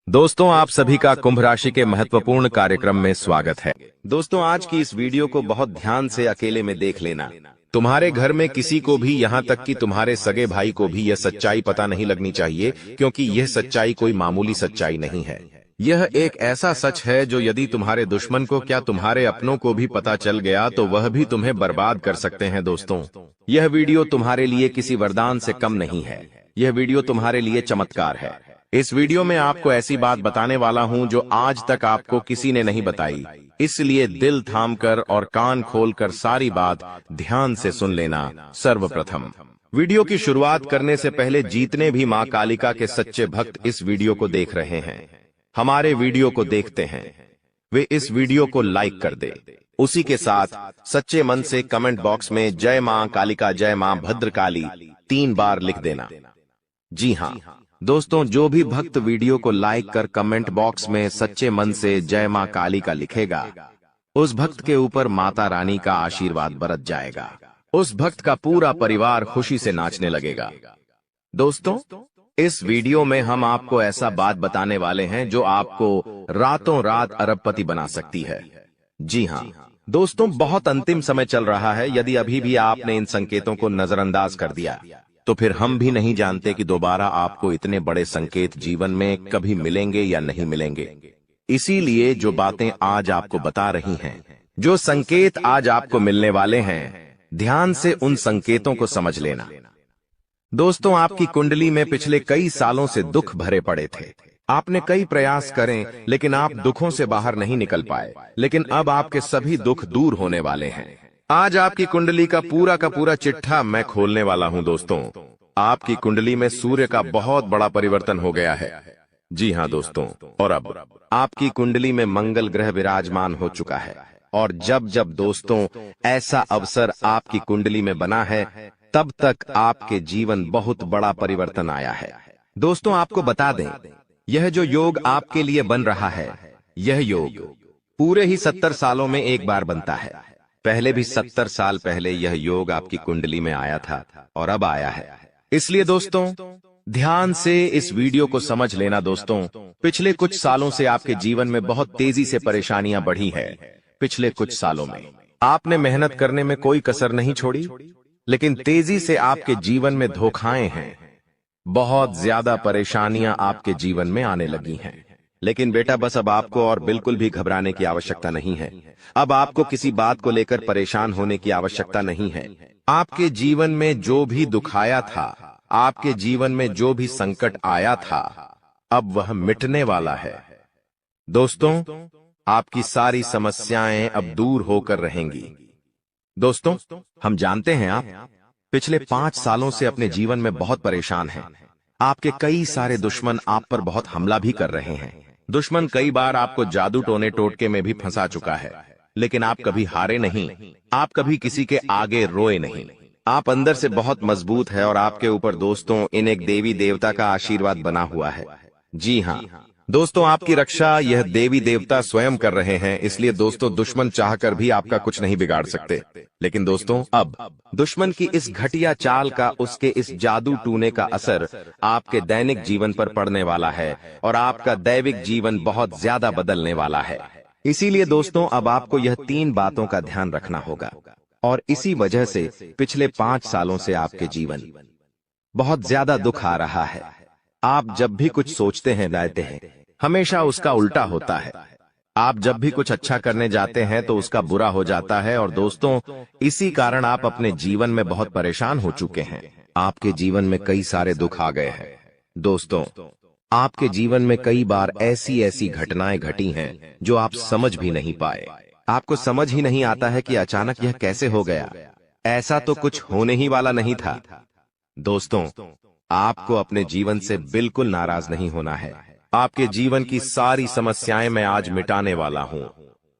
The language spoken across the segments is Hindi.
दोस्तों, आप सभी का कुंभ राशि के महत्वपूर्ण कार्यक्रम में स्वागत है। दोस्तों, आज की इस वीडियो को बहुत ध्यान से अकेले में देख लेना। तुम्हारे घर में किसी को भी, यहाँ तक कि तुम्हारे सगे भाई को भी यह सच्चाई पता नहीं लगनी चाहिए, क्योंकि यह सच्चाई कोई मामूली सच्चाई नहीं है। यह एक ऐसा सच है जो यदि तुम्हारे दुश्मन को, क्या तुम्हारे अपनों को भी पता चल गया तो वह भी तुम्हें बर्बाद कर सकते हैं। दोस्तों, यह वीडियो तुम्हारे लिए किसी वरदान से कम नहीं है। यह वीडियो तुम्हारे लिए चमत्कार है। इस वीडियो में आपको ऐसी बात बताने वाला हूं जो आज तक आपको किसी ने नहीं बताई, इसलिए दिल थामकर और कान खोलकर सारी बात ध्यान से सुन लेना। सर्वप्रथम, वीडियो की शुरुआत करने से पहले जितने भी मां कालिका के सच्चे भक्त इस वीडियो को देख रहे हैं, हमारे वीडियो को देखते हैं, वे इस वीडियो को लाइक कर दे। उसी के साथ सच्चे मन से कमेंट बॉक्स में जय मां कालिका, जय मां भद्रकाली 3 बार लिख देना। जी हां दोस्तों, जो भी भक्त वीडियो को लाइक कर कमेंट बॉक्स में सच्चे मन से जय मां काली का लिखेगा, उस भक्त के ऊपर माता रानी का आशीर्वाद बरस जाएगा। उस भक्त का पूरा परिवार खुशी से नाचने लगेगा। दोस्तों, इस वीडियो में हम आपको ऐसा बात बताने वाले हैं जो आपको रातों रात अरबपति बना सकती है। जी हां दोस्तों, बहुत अंतिम समय चल रहा है। यदि अभी भी आपने इन संकेतों को नजरअंदाज कर दिया तो फिर हम भी नहीं जानते कि दोबारा आपको इतने बड़े संकेत जीवन में कभी मिलेंगे या नहीं मिलेंगे। इसीलिए जो बातें आज आपको बता रही हैं, जो संकेत आज आपको मिलने वाले हैं, ध्यान से उन संकेतों को समझ लेना। दोस्तों, आपकी कुंडली में पिछले कई सालों से दुख भरे पड़े थे। आपने कई प्रयास करें लेकिन आप दुखों से बाहर नहीं निकल पाए, लेकिन अब आपके सभी दुख दूर होने वाले हैं। आज आपकी कुंडली का पूरा चिट्ठा मैं खोलने वाला हूं। दोस्तों, आपकी कुंडली में सूर्य का बहुत बड़ा परिवर्तन हो गया है। जी हां दोस्तों, और अब आपकी कुंडली में मंगल ग्रह विराजमान हो चुका है। और जब जब दोस्तों ऐसा अवसर आपकी कुंडली में बना है, तब तक आपके जीवन बहुत बड़ा परिवर्तन आया है। दोस्तों, आपको बता दें, यह जो योग आपके लिए बन रहा है, यह योग पूरे ही 70 सालों में एक बार बनता है। पहले भी 70 साल पहले यह योग आपकी कुंडली में आया था और अब आया है। इसलिए दोस्तों, ध्यान से इस वीडियो को समझ लेना। दोस्तों, पिछले कुछ सालों से आपके जीवन में बहुत तेजी से परेशानियां बढ़ी है। पिछले कुछ सालों में आपने मेहनत करने में कोई कसर नहीं छोड़ी, लेकिन तेजी से आपके जीवन में धोखाएं हैं। बहुत ज्यादा परेशानियां आपके जीवन में आने लगी हैं। लेकिन बेटा, बस अब आपको और बिल्कुल भी घबराने की आवश्यकता नहीं है। अब आपको किसी बात को लेकर परेशान होने की आवश्यकता नहीं है। आपके जीवन में जो भी दुख आया था, आपके जीवन में जो भी संकट आया था, अब वह मिटने वाला है। दोस्तों, आपकी सारी समस्याएं अब दूर होकर रहेंगी। दोस्तों, हम जानते हैं आप पिछले 5 सालों से अपने जीवन में बहुत परेशान हैं। आपके कई सारे दुश्मन आप पर बहुत हमला भी कर रहे हैं। दुश्मन कई बार आपको जादू टोने टोटके में भी फंसा चुका है, लेकिन आप कभी हारे नहीं। आप कभी किसी के आगे रोए नहीं। आप अंदर से बहुत मजबूत है और आपके ऊपर दोस्तों इन एक देवी देवता का आशीर्वाद बना हुआ है। जी हाँ दोस्तों, आपकी रक्षा यह देवी देवता स्वयं कर रहे हैं। इसलिए दोस्तों, दुश्मन चाहकर भी आपका कुछ नहीं बिगाड़ सकते। लेकिन दोस्तों, अब दुश्मन की इस घटिया चाल का, उसके इस जादू टूने का असर आपके दैनिक जीवन पर पड़ने वाला है और आपका दैविक जीवन बहुत ज्यादा बदलने वाला है। इसीलिए दोस्तों, अब आपको यह 3 बातों का ध्यान रखना होगा। और इसी वजह से पिछले 5 सालों से आपके जीवन बहुत ज्यादा दुख आ रहा है। आप जब भी कुछ सोचते हैं, रहते हैं, हमेशा उसका उल्टा होता है। आप जब भी कुछ अच्छा करने जाते हैं तो उसका बुरा हो जाता है। और दोस्तों, इसी कारण आप अपने जीवन में बहुत परेशान हो चुके हैं। आपके जीवन में कई सारे दुख आ गए हैं। दोस्तों, आपके जीवन में कई बार ऐसी घटनाएं घटी हैं जो आप समझ भी नहीं पाए। आपको समझ ही नहीं आता है कि अचानक यह कैसे हो गया। ऐसा तो कुछ होने ही वाला नहीं था। दोस्तों, आपको अपने जीवन से बिल्कुल नाराज नहीं होना है। आपके जीवन की सारी समस्याएं मैं आज मिटाने वाला हूं।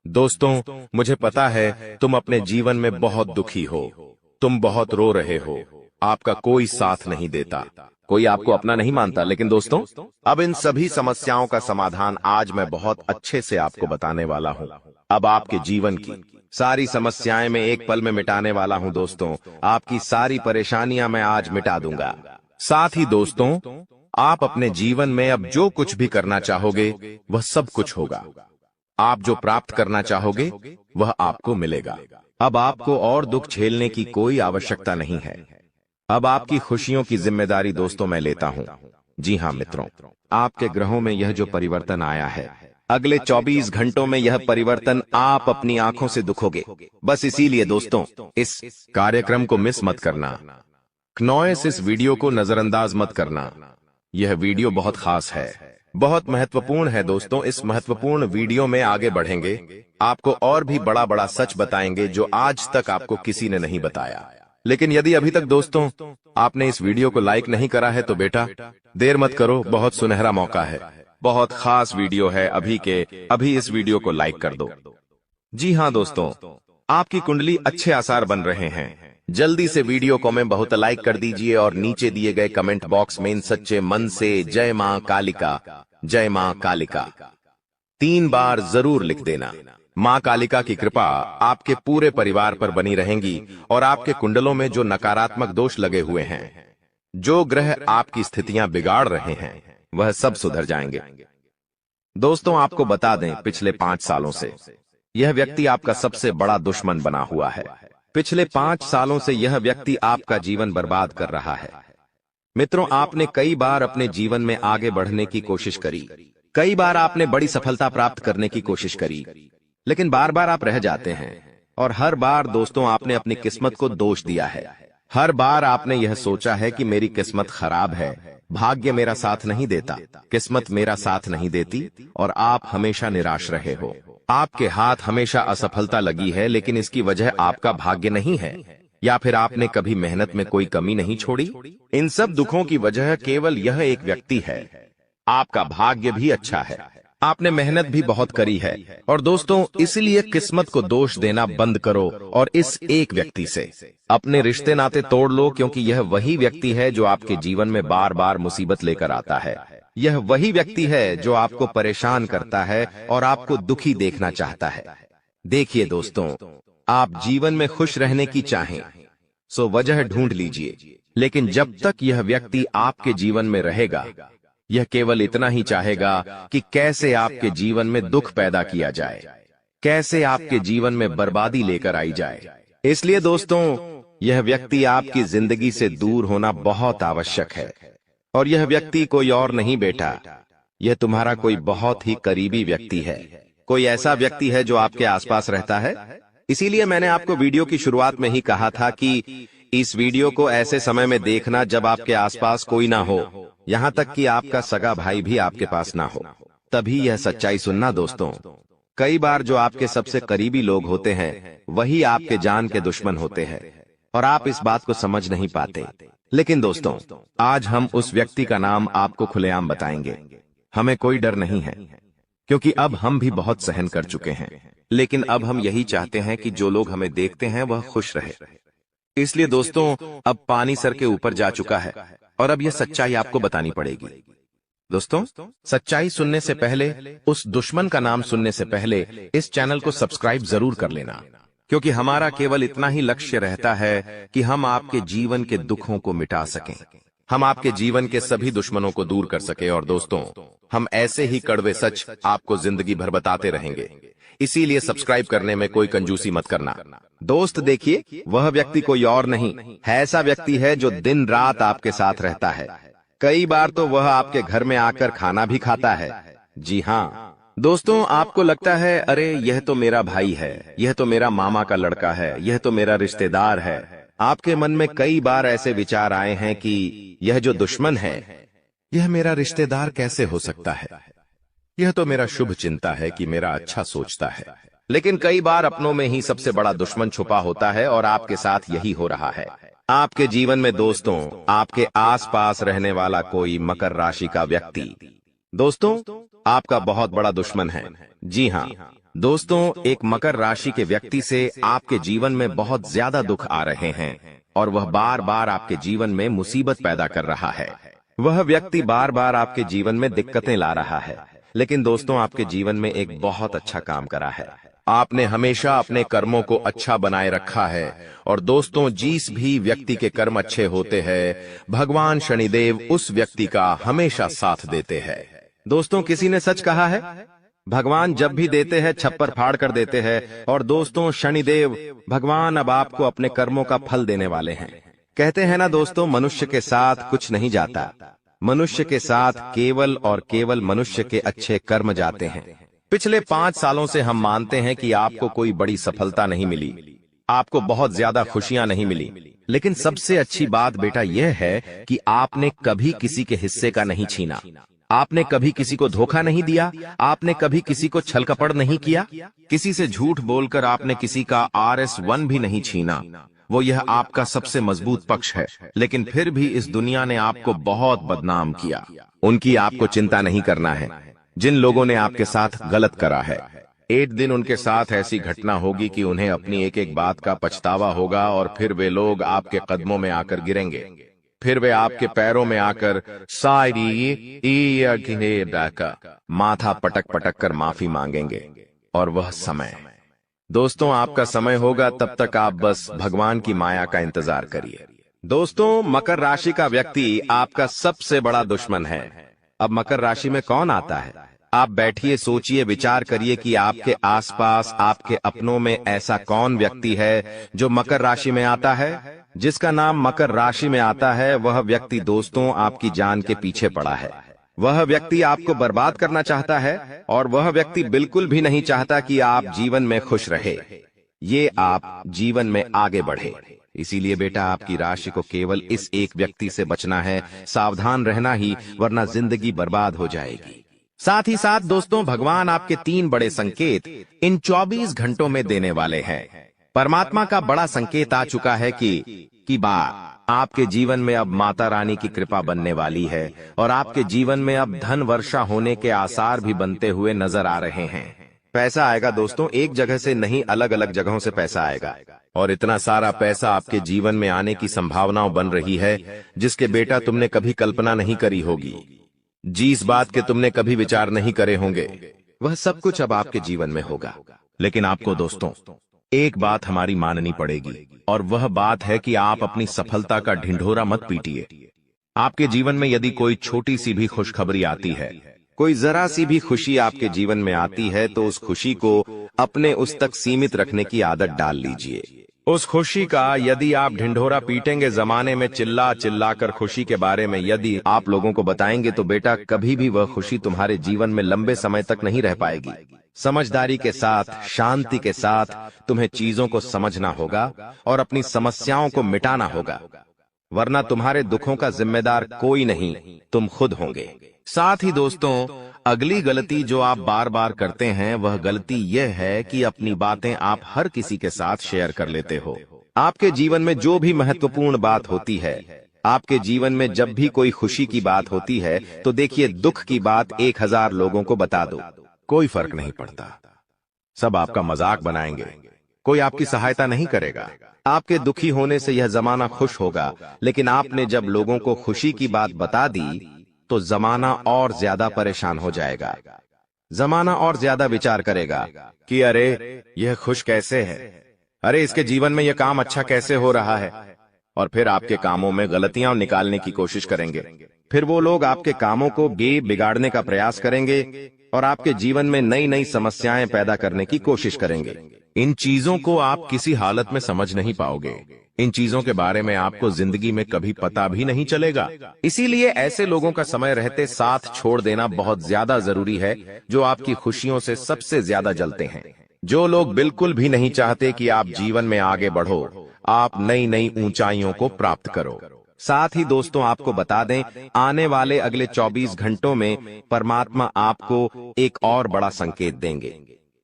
दोस्तों, मुझे पता है तुम अपने जीवन में बहुत दुखी हो, तुम बहुत रो रहे हो, आपका कोई साथ नहीं देता, कोई आपको अपना नहीं मानता। लेकिन दोस्तों, अब इन सभी समस्याओं का समाधान आज मैं बहुत अच्छे से आपको बताने वाला हूं। अब आपके जीवन की सारी समस्याएं मैं एक पल में मिटाने वाला हूं। दोस्तों, आपकी सारी परेशानियां मैं आज मिटा दूंगा। साथ ही दोस्तों, आप अपने जीवन में अब जो कुछ भी करना चाहोगे वह सब कुछ होगा। आप जो प्राप्त करना चाहोगे वह आपको मिलेगा। अब आपको और दुख झेलने की कोई आवश्यकता नहीं है। अब आपकी खुशियों की जिम्मेदारी दोस्तों मैं लेता हूं। जी हां मित्रों, आपके ग्रहों में यह जो परिवर्तन आया है, अगले 24 घंटों में यह परिवर्तन आप अपनी आंखों से दिखोगे। बस इसीलिए दोस्तों इस कार्यक्रम को मिस मत करना। क्नॉयस इस वीडियो को नजरअंदाज मत करना। यह वीडियो बहुत खास है, बहुत महत्वपूर्ण है दोस्तों। इस महत्वपूर्ण वीडियो में आगे बढ़ेंगे, आपको और भी बड़ा बड़ा सच बताएंगे जो आज तक आपको किसी ने नहीं बताया। लेकिन यदि अभी तक दोस्तों आपने इस वीडियो को लाइक नहीं करा है तो बेटा देर मत करो, बहुत सुनहरा मौका है, बहुत खास वीडियो है। अभी इस वीडियो को लाइक कर दो। जी हां दोस्तों, आपकी कुंडली अच्छे आसार बन रहे हैं। जल्दी से वीडियो को में बहुत लाइक कर दीजिए और नीचे दिए गए कमेंट बॉक्स में इन सच्चे मन से जय मां कालिका, जय मां कालिका 3 बार जरूर लिख देना। मां कालिका की कृपा आपके पूरे परिवार पर बनी रहेंगी और आपके कुंडलों में जो नकारात्मक दोष लगे हुए हैं, जो ग्रह आपकी स्थितियां बिगाड़ रहे हैं, वह सब सुधर जाएंगे। दोस्तों आपको बता दें, पिछले 5 सालों से यह व्यक्ति आपका सबसे बड़ा दुश्मन बना हुआ है। पिछले 5 सालों से यह व्यक्ति आपका जीवन बर्बाद कर रहा है। मित्रों, आपने कई बार अपने जीवन में आगे बढ़ने की कोशिश करी, कई बार आपने बड़ी सफलता प्राप्त करने की कोशिश करी, लेकिन बार बार आप रह जाते हैं। और हर बार दोस्तों आपने अपनी किस्मत को दोष दिया है। हर बार आपने यह सोचा है कि मेरी किस्मत खराब है, भाग्य मेरा साथ नहीं देता, किस्मत मेरा साथ नहीं देती, और आप हमेशा निराश रहे हो। आपके हाथ हमेशा असफलता लगी है, लेकिन इसकी वजह आपका भाग्य नहीं है, या फिर आपने कभी मेहनत में कोई कमी नहीं छोड़ी। इन सब दुखों की वजह केवल यह एक व्यक्ति है। आपका भाग्य भी अच्छा है, आपने मेहनत भी बहुत करी है। और दोस्तों इसलिए किस्मत को दोष देना बंद करो और इस एक व्यक्ति से अपने रिश्ते नाते तोड़ लो, क्योंकि यह वही व्यक्ति है जो आपके जीवन में बार बार मुसीबत लेकर आता है। यह वही व्यक्ति है जो आपको परेशान करता है और आपको दुखी देखना चाहता है। देखिए दोस्तों, आप जीवन में खुश रहने की चाहें सो वजह ढूंढ लीजिए, लेकिन जब तक यह व्यक्ति आपके जीवन में रहेगा, यह केवल इतना ही चाहेगा कि कैसे आपके जीवन में दुख पैदा किया जाए, कैसे आपके जीवन में बर्बादी लेकर आई जाए। इसलिए दोस्तों यह व्यक्ति आपकी जिंदगी से दूर होना बहुत आवश्यक है। और यह व्यक्ति कोई और नहीं बेटा, यह तुम्हारा कोई बहुत ही करीबी व्यक्ति है, कोई ऐसा व्यक्ति है जो आपके आसपास रहता है। इसीलिए मैंने आपको वीडियो की शुरुआत में ही कहा था कि इस वीडियो को ऐसे समय में देखना जब आपके आसपास कोई ना हो, यहाँ तक कि आपका सगा भाई भी आपके पास ना हो, तभी यह सच्चाई सुनना दोस्तों। कई बार जो आपके सबसे करीबी लोग होते हैं वही आपके जान के दुश्मन होते हैं, और आप इस बात को समझ नहीं पाते। लेकिन दोस्तों आज हम उस व्यक्ति का नाम आपको खुलेआम बताएंगे। हमें कोई डर नहीं है, क्योंकि अब हम भी बहुत सहन कर चुके हैं। लेकिन अब हम यही चाहते हैं कि जो लोग हमें देखते हैं वह खुश रहे। इसलिए दोस्तों अब पानी सर के ऊपर जा चुका है और अब यह सच्चाई आपको बतानी पड़ेगी। दोस्तों सच्चाई सुनने से पहले, उस दुश्मन का नाम सुनने से पहले इस चैनल को सब्सक्राइब जरूर कर लेना, क्योंकि हमारा केवल इतना ही लक्ष्य रहता है कि हम आपके जीवन के दुखों को मिटा सकें, हम आपके जीवन के सभी दुश्मनों को दूर कर सके। और दोस्तों हम ऐसे ही कड़वे सच आपको जिंदगी भर बताते रहेंगे, इसीलिए सब्सक्राइब करने में कोई कंजूसी मत करना। दोस्त देखिए, वह व्यक्ति कोई और नहीं है, ऐसा व्यक्ति है जो दिन रात आपके साथ रहता है। कई बार तो वह आपके घर में आकर खाना भी खाता है। जी हाँ दोस्तों, आपको लगता है अरे यह तो मेरा भाई है, यह तो मेरा मामा का लड़का है, यह तो मेरा रिश्तेदार है। आपके मन में कई बार ऐसे विचार आए हैं कि यह जो दुश्मन है यह मेरा रिश्तेदार कैसे हो सकता है, यह तो मेरा शुभ चिंता है कि मेरा अच्छा सोचता है। लेकिन कई बार अपनों में ही सबसे बड़ा दुश्मन छुपा होता है, और आपके साथ यही हो रहा है। आपके जीवन में दोस्तों आपके आसपास रहने वाला कोई मकर राशि का व्यक्ति दोस्तों आपका बहुत बड़ा दुश्मन है। जी हाँ दोस्तों, एक मकर राशि के व्यक्ति से आपके जीवन में बहुत ज्यादा दुख आ रहे हैं, और वह बार बार आपके जीवन में मुसीबत पैदा कर रहा है। वह व्यक्ति बार बार आपके जीवन में दिक्कतें ला रहा है, लेकिन दोस्तों आपके जीवन में एक बहुत अच्छा काम करा है। आपने हमेशा अपने कर्मों को अच्छा बनाए रखा है। और दोस्तों, जिस भी व्यक्ति के कर्म अच्छे होते हैं, भगवान शनिदेव उस व्यक्ति का हमेशा साथ देते हैं। दोस्तों, किसी ने सच कहा है, भगवान जब भी देते हैं छप्पर फाड़ कर देते हैं। और दोस्तों, शनिदेव भगवान अब आपको अपने कर्मों का फल देने वाले हैं। कहते हैं ना दोस्तों, मनुष्य के साथ कुछ नहीं जाता, मनुष्य के साथ केवल और केवल मनुष्य के अच्छे कर्म जाते हैं। पिछले 5 सालों से हम मानते हैं कि आपको कोई बड़ी सफलता नहीं मिली, आपको बहुत ज्यादा खुशियां नहीं मिली, लेकिन सबसे अच्छी बात बेटा यह है कि आपने कभी किसी के हिस्से का नहीं छीना, आपने कभी किसी को धोखा नहीं दिया, आपने कभी किसी को छल कपट नहीं किया, किसी से झूठ बोलकर आपने किसी का RS1 भी नहीं छीना। वो यह आपका सबसे मजबूत पक्ष है। लेकिन फिर भी इस दुनिया ने आपको बहुत बदनाम किया। उनकी आपको चिंता नहीं करना है। जिन लोगों ने आपके साथ गलत करा है, एक दिन उनके साथ ऐसी घटना होगी कि उन्हें अपनी एक एक बात का पछतावा होगा। और फिर वे लोग आपके कदमों में आकर गिरेंगे, फिर वे आपके पैरों में आकर माथा पटक पटक कर माफी मांगेंगे। और वह समय, दोस्तों, आपका समय होगा, तब तक आप बस भगवान की माया का इंतजार करिए। दोस्तों, मकर राशि का व्यक्ति आपका सबसे बड़ा दुश्मन है। अब मकर राशि में कौन आता है? आप बैठिए, सोचिए, विचार करिए कि आपके आसपास, आपके अपनों में ऐसा कौन व्यक्ति है जो मकर राशि में आता है। जिसका नाम मकर राशि में आता है, वह व्यक्ति दोस्तों आपकी जान के पीछे पड़ा है। वह व्यक्ति आपको बर्बाद करना चाहता है, और वह व्यक्ति बिल्कुल भी नहीं चाहता कि आप जीवन में खुश रहे, ये आप जीवन में आगे बढ़े। इसीलिए बेटा, आपकी राशि को केवल इस एक व्यक्ति से बचना है, सावधान रहना ही, वरना जिंदगी बर्बाद हो जाएगी। साथ ही साथ दोस्तों, भगवान आपके 3 बड़े संकेत इन 24 घंटों में देने वाले हैं। परमात्मा का बड़ा संकेत आ चुका है कि आपके जीवन में अब माता रानी की कृपा बनने वाली है, और आपके जीवन में अब धन वर्षा होने के आसार भी बनते हुए नजर आ रहे हैं। पैसा आएगा दोस्तों, एक जगह से नहीं, अलग अलग जगहों से पैसा आएगा। और इतना सारा पैसा आपके जीवन में आने की संभावनाएं बन रही है, जिसके बेटा तुमने कभी कल्पना नहीं करी होगी। जिस बात के तुमने कभी विचार नहीं करे होंगे, वह सब कुछ अब आपके जीवन में होगा। लेकिन आपको दोस्तों एक बात हमारी माननी पड़ेगी, और वह बात है कि आप अपनी सफलता का ढिंढोरा मत पीटिए। आपके जीवन में यदि कोई छोटी सी भी खुशखबरी आती है, कोई जरा सी भी खुशी आपके जीवन में आती है, तो उस खुशी को अपने उस तक सीमित रखने की आदत डाल लीजिए। उस खुशी का यदि आप ढिंढोरा पीटेंगे, जमाने में चिल्ला चिल्ला कर खुशी के बारे में यदि आप लोगों को बताएंगे, तो बेटा कभी भी वह खुशी तुम्हारे जीवन में लंबे समय तक नहीं रह पाएगी। समझदारी के साथ, शांति के साथ तुम्हें चीजों को समझना होगा और अपनी समस्याओं को मिटाना होगा, वरना तुम्हारे दुखों का जिम्मेदार कोई नहीं, तुम खुद होंगे। साथ ही दोस्तों, अगली गलती जो आप बार बार करते हैं, वह गलती यह है कि अपनी बातें आप हर किसी के साथ शेयर कर लेते हो। आपके जीवन में जो भी महत्वपूर्ण बात होती है, आपके जीवन में जब भी कोई खुशी की बात होती है, तो देखिए, दुख की बात 1000 लोगों को बता दो, कोई फर्क नहीं पड़ता। सब आपका मजाक बनाएंगे, कोई आपकी सहायता नहीं करेगा। आपके दुखी होने से यह जमाना खुश होगा, लेकिन आपने जब लोगों को खुशी की बात बता दी, तो जमाना और ज्यादा परेशान हो जाएगा। जमाना और ज्यादा विचार करेगा कि अरे यह खुश कैसे है, अरे इसके जीवन में यह काम अच्छा कैसे हो रहा है, और फिर आपके कामों में गलतियां निकालने की कोशिश करेंगे। फिर वो लोग आपके कामों को बिगाड़ने का प्रयास करेंगे और आपके जीवन में नई नई समस्याएं पैदा करने की कोशिश करेंगे। इन चीजों को आप किसी हालत में समझ नहीं पाओगे। इन चीजों के बारे में आपको जिंदगी में कभी पता भी नहीं चलेगा। इसीलिए ऐसे लोगों का समय रहते साथ छोड़ देना बहुत ज्यादा जरूरी है, जो आपकी खुशियों से सबसे ज्यादा जलते हैं। जो लोग बिल्कुल भी नहीं चाहते कि आप जीवन में आगे बढ़ो, आप नई नई ऊंचाइयों को प्राप्त करो। साथ ही दोस्तों, आपको बता दें, आने वाले अगले 24 घंटों में परमात्मा आपको एक और बड़ा संकेत देंगे,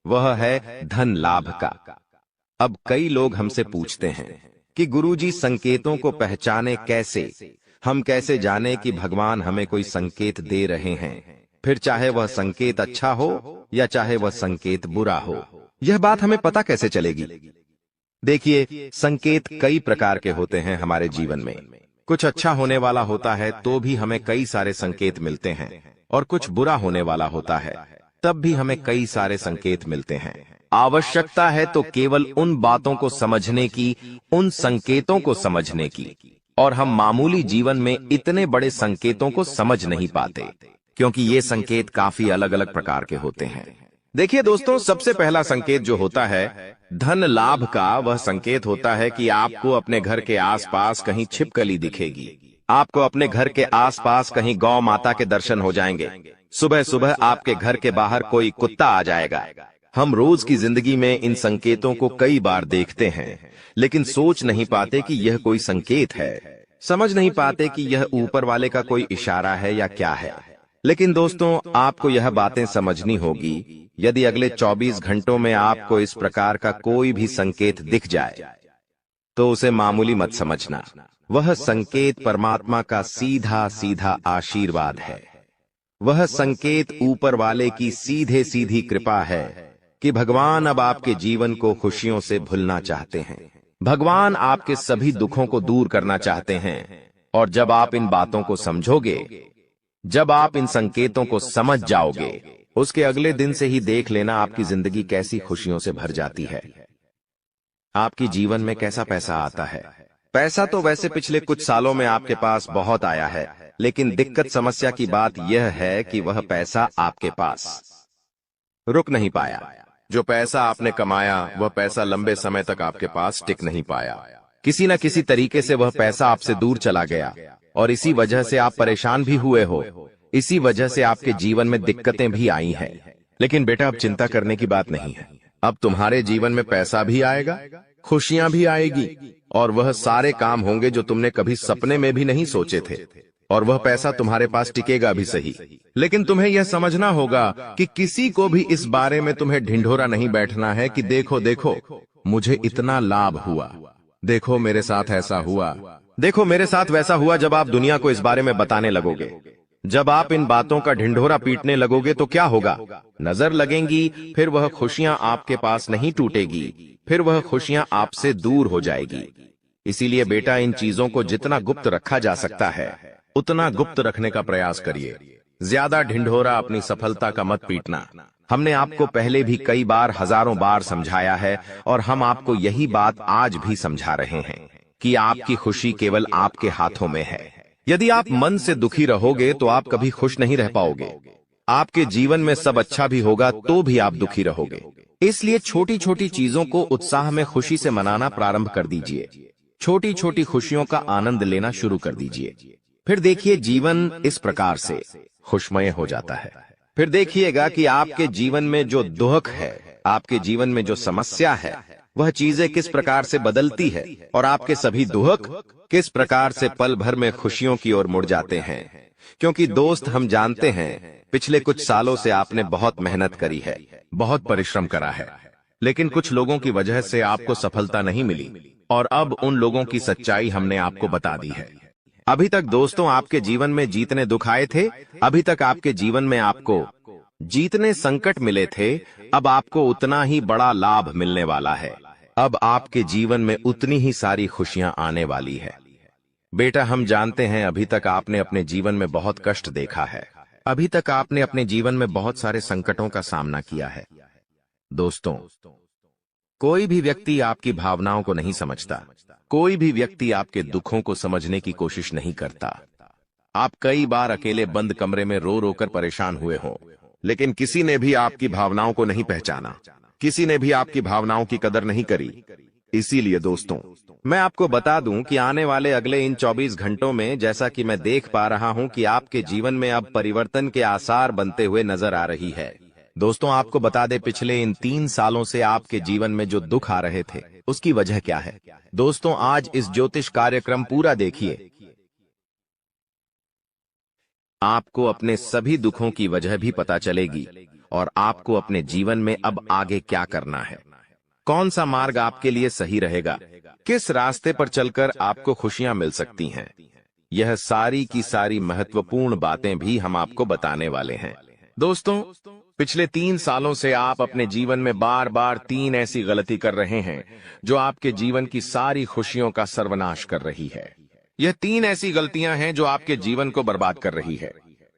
वह है धन लाभ का। अब कई लोग हमसे पूछते हैं कि गुरुजी, संकेतों को पहचाने कैसे? हम कैसे जाने कि भगवान हमें कोई संकेत दे रहे हैं, फिर चाहे वह संकेत अच्छा हो या चाहे वह संकेत बुरा हो? यह बात हमें पता कैसे चलेगी? देखिए, संकेत कई प्रकार के होते हैं हमारे जीवन में। कुछ अच्छा होने वाला होता है तो भी हमें कई सारे संकेत मिलते हैं, और कुछ बुरा होने वाला होता है तब भी हमें कई सारे संकेत मिलते हैं। आवश्यकता है तो केवल उन बातों को समझने की, उन संकेतों को समझने की। और हम मामूली जीवन में इतने बड़े संकेतों को समझ नहीं पाते, क्योंकि ये संकेत काफी अलग अलग प्रकार के होते हैं। देखिए दोस्तों, सबसे पहला संकेत जो होता है धन लाभ का, वह संकेत होता है कि आपको अपने घर के आसपास कहीं छिपकली दिखेगी। आपको अपने घर के आसपास कहीं गौ माता के दर्शन हो जाएंगे। सुबह सुबह आपके घर के बाहर कोई कुत्ता आ जाएगा। हम रोज की जिंदगी में इन संकेतों को कई बार देखते हैं, लेकिन सोच नहीं पाते कि यह कोई संकेत है, समझ नहीं पाते कि यह ऊपर वाले का कोई इशारा है या क्या है। लेकिन दोस्तों, आपको यह बातें समझनी होगी। यदि अगले 24 घंटों में आपको इस प्रकार का कोई भी संकेत दिख जाए, तो उसे मामूली मत समझना। वह संकेत परमात्मा का सीधा सीधा आशीर्वाद है। वह संकेत ऊपर वाले की सीधे सीधी कृपा है कि भगवान अब आपके जीवन को खुशियों से भुलना चाहते हैं। भगवान आपके सभी दुखों को दूर करना चाहते हैं। और जब आप इन बातों को समझोगे, जब आप इन संकेतों को समझ जाओगे, उसके अगले दिन से ही देख लेना आपकी जिंदगी कैसी खुशियों से भर जाती है। आपकी जीवन में कैसा पैसा आता है। पैसा तो वैसे पिछले कुछ सालों में आपके पास बहुत आया है, लेकिन दिक्कत समस्या की बात यह है कि वह पैसा आपके पास रुक नहीं पाया। जो पैसा आपने कमाया, वह पैसा लंबे समय तक आपके पास टिक नहीं पाया। किसी न किसी तरीके से वह पैसा आपसे दूर चला गया, और इसी वजह से आप परेशान भी हुए हो। इसी वजह से आपके जीवन में दिक्कतें भी आई हैं। लेकिन बेटा, अब चिंता करने की बात नहीं है। अब तुम्हारे जीवन में पैसा भी आएगा, खुशियां भी आएगी, और वह सारे काम होंगे जो तुमने कभी सपने में भी नहीं सोचे थे। और वह पैसा तुम्हारे पास टिकेगा भी सही, लेकिन तुम्हें यह समझना होगा कि किसी को भी इस बारे में तुम्हें ढिंढोरा नहीं बैठना है कि देखो देखो मुझे इतना लाभ हुआ, देखो मेरे साथ ऐसा हुआ, देखो मेरे साथ वैसा हुआ। जब आप दुनिया को इस बारे में बताने लगोगे, जब आप इन बातों का ढिंढोरा पीटने लगोगे, तो क्या होगा? नजर लगेंगी, फिर वह खुशियां आपके पास नहीं टूटेगी, फिर वह खुशियां आपसे दूर हो जाएगी। इसीलिए बेटा, इन चीजों को जितना गुप्त रखा जा सकता है, उतना गुप्त रखने का प्रयास करिए। ज्यादा ढिंढोरा अपनी सफलता का मत पीटना। हमने आपको पहले भी कई बार, हजारों बार समझाया है, और हम आपको यही बात आज भी समझा रहे हैं कि आपकी खुशी केवल आपके हाथों में है। यदि आप मन से दुखी रहोगे तो आप कभी खुश नहीं रह पाओगे। आपके जीवन में सब अच्छा भी होगा तो भी आप दुखी रहोगे। इसलिए छोटी छोटी चीजों को उत्साह में खुशी से मनाना प्रारंभ कर दीजिए। छोटी छोटी खुशियों का आनंद लेना शुरू कर दीजिए। फिर देखिए, जीवन इस प्रकार से खुशमय हो जाता है। फिर देखिएगा कि आपके जीवन में जो दुख है, आपके जीवन में जो समस्या है, वह चीजें किस प्रकार से बदलती है, और आपके सभी दुख किस प्रकार से पल भर में खुशियों की ओर मुड़ जाते हैं। क्योंकि दोस्त, हम जानते हैं पिछले कुछ सालों से आपने बहुत मेहनत करी है, बहुत परिश्रम करा है, लेकिन कुछ लोगों की वजह से आपको सफलता नहीं मिली, और अब उन लोगों की सच्चाई हमने आपको बता दी है। अभी तक दोस्तों आपके जीवन में जितने दुख आए थे, अभी तक आपके जीवन में आपको जितने संकट मिले थे, अब आपको उतना ही बड़ा लाभ मिलने वाला है। अब आपके जीवन में उतनी ही सारी खुशियां आने वाली है। बेटा, हम जानते हैं अभी तक आपने अपने जीवन में बहुत कष्ट देखा है। अभी तक आपने अपने जीवन में बहुत सारे संकटों का सामना किया है। दोस्तों, कोई भी व्यक्ति आपकी भावनाओं को नहीं समझता। कोई भी व्यक्ति आपके दुखों को समझने की कोशिश नहीं करता। आप कई बार अकेले बंद कमरे में रो रो कर परेशान हुए हो, लेकिन किसी ने भी आपकी भावनाओं को नहीं पहचाना, किसी ने भी आपकी भावनाओं की कदर नहीं करी। इसीलिए दोस्तों, मैं आपको बता दूं कि आने वाले अगले इन 24 घंटों में, जैसा कि मैं देख पा रहा हूं कि आपके जीवन में अब परिवर्तन के आसार बनते हुए नजर आ रही है। दोस्तों, आपको बता दें, पिछले इन 3 सालों से आपके जीवन में जो दुख आ रहे थे, उसकी वजह क्या है? दोस्तों, आज इस ज्योतिष कार्यक्रम पूरा देखिए। आपको अपने सभी दुखों की वजह भी पता चलेगी, और आपको अपने जीवन में अब आगे क्या करना है, कौन सा मार्ग आपके लिए सही रहेगा, किस रास्ते पर चलकर आपको खुशियां मिल सकती हैं। यह सारी की सारी महत्वपूर्ण बातें भी हम आपको बताने वाले हैं। दोस्तों, पिछले 3 सालों से आप अपने जीवन में बार बार 3 ऐसी गलती कर रहे हैं जो आपके जीवन की सारी खुशियों का सर्वनाश कर रही है। यह 3 ऐसी गलतियां हैं जो आपके जीवन को बर्बाद कर रही है।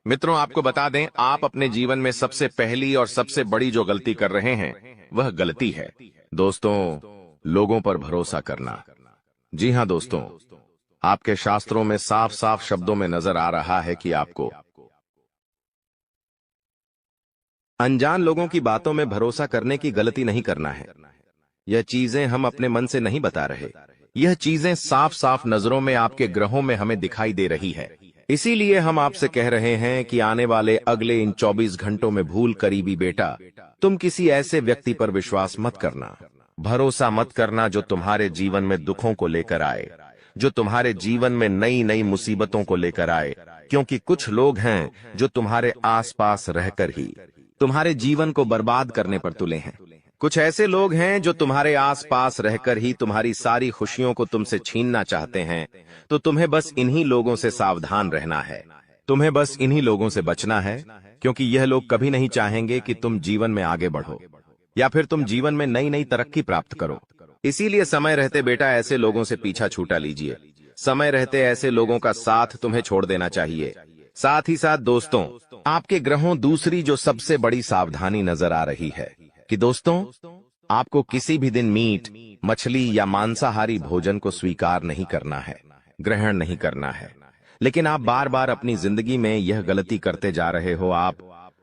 मित्रों, आपको बता दें, आप अपने जीवन में सबसे पहली और सबसे बड़ी जो गलती कर रहे हैं, वह गलती है। दोस्तों, लोगों पर भरोसा करना। जी हाँ दोस्तों, आपके शास्त्रों में साफ साफ शब्दों में नजर आ रहा है कि आपको अनजान लोगों की बातों में भरोसा करने की गलती नहीं करना है। यह चीजें हम अपने मन से नहीं बता रहे, यह चीजें साफ साफ नजरों में आपके ग्रहों में हमें दिखाई दे रही है। इसीलिए हम आपसे कह रहे हैं कि आने वाले अगले इन 24 घंटों में भूल करीबी बेटा, तुम किसी ऐसे व्यक्ति पर विश्वास मत करना, भरोसा मत करना जो तुम्हारे जीवन में दुखों को लेकर आए, जो तुम्हारे जीवन में नई नई मुसीबतों को लेकर आए। क्योंकि कुछ लोग हैं जो तुम्हारे आसपास रहकर ही तुम्हारे जीवन को बर्बाद करने पर तुले हैं। कुछ ऐसे लोग हैं जो तुम्हारे आसपास रहकर ही तुम्हारी सारी खुशियों को तुमसे छीनना चाहते हैं। तो तुम्हें बस इन्हीं लोगों से सावधान रहना है, तुम्हें बस इन्हीं लोगों से बचना है, क्योंकि यह लोग कभी नहीं चाहेंगे कि तुम जीवन में आगे बढ़ो या फिर तुम जीवन में नई नई तरक्की प्राप्त करो। इसीलिए समय रहते बेटा ऐसे लोगों से पीछा छूटा लीजिए। समय रहते ऐसे लोगों का साथ तुम्हें छोड़ देना चाहिए। साथ ही साथ दोस्तों, आपके ग्रहों दूसरी जो सबसे बड़ी सावधानी नजर आ रही है कि दोस्तों, आपको किसी भी दिन मीट, मछली या मांसाहारी भोजन को स्वीकार नहीं करना है, ग्रहण नहीं करना है। लेकिन आप बार बार अपनी जिंदगी में यह गलती करते जा रहे हो। आप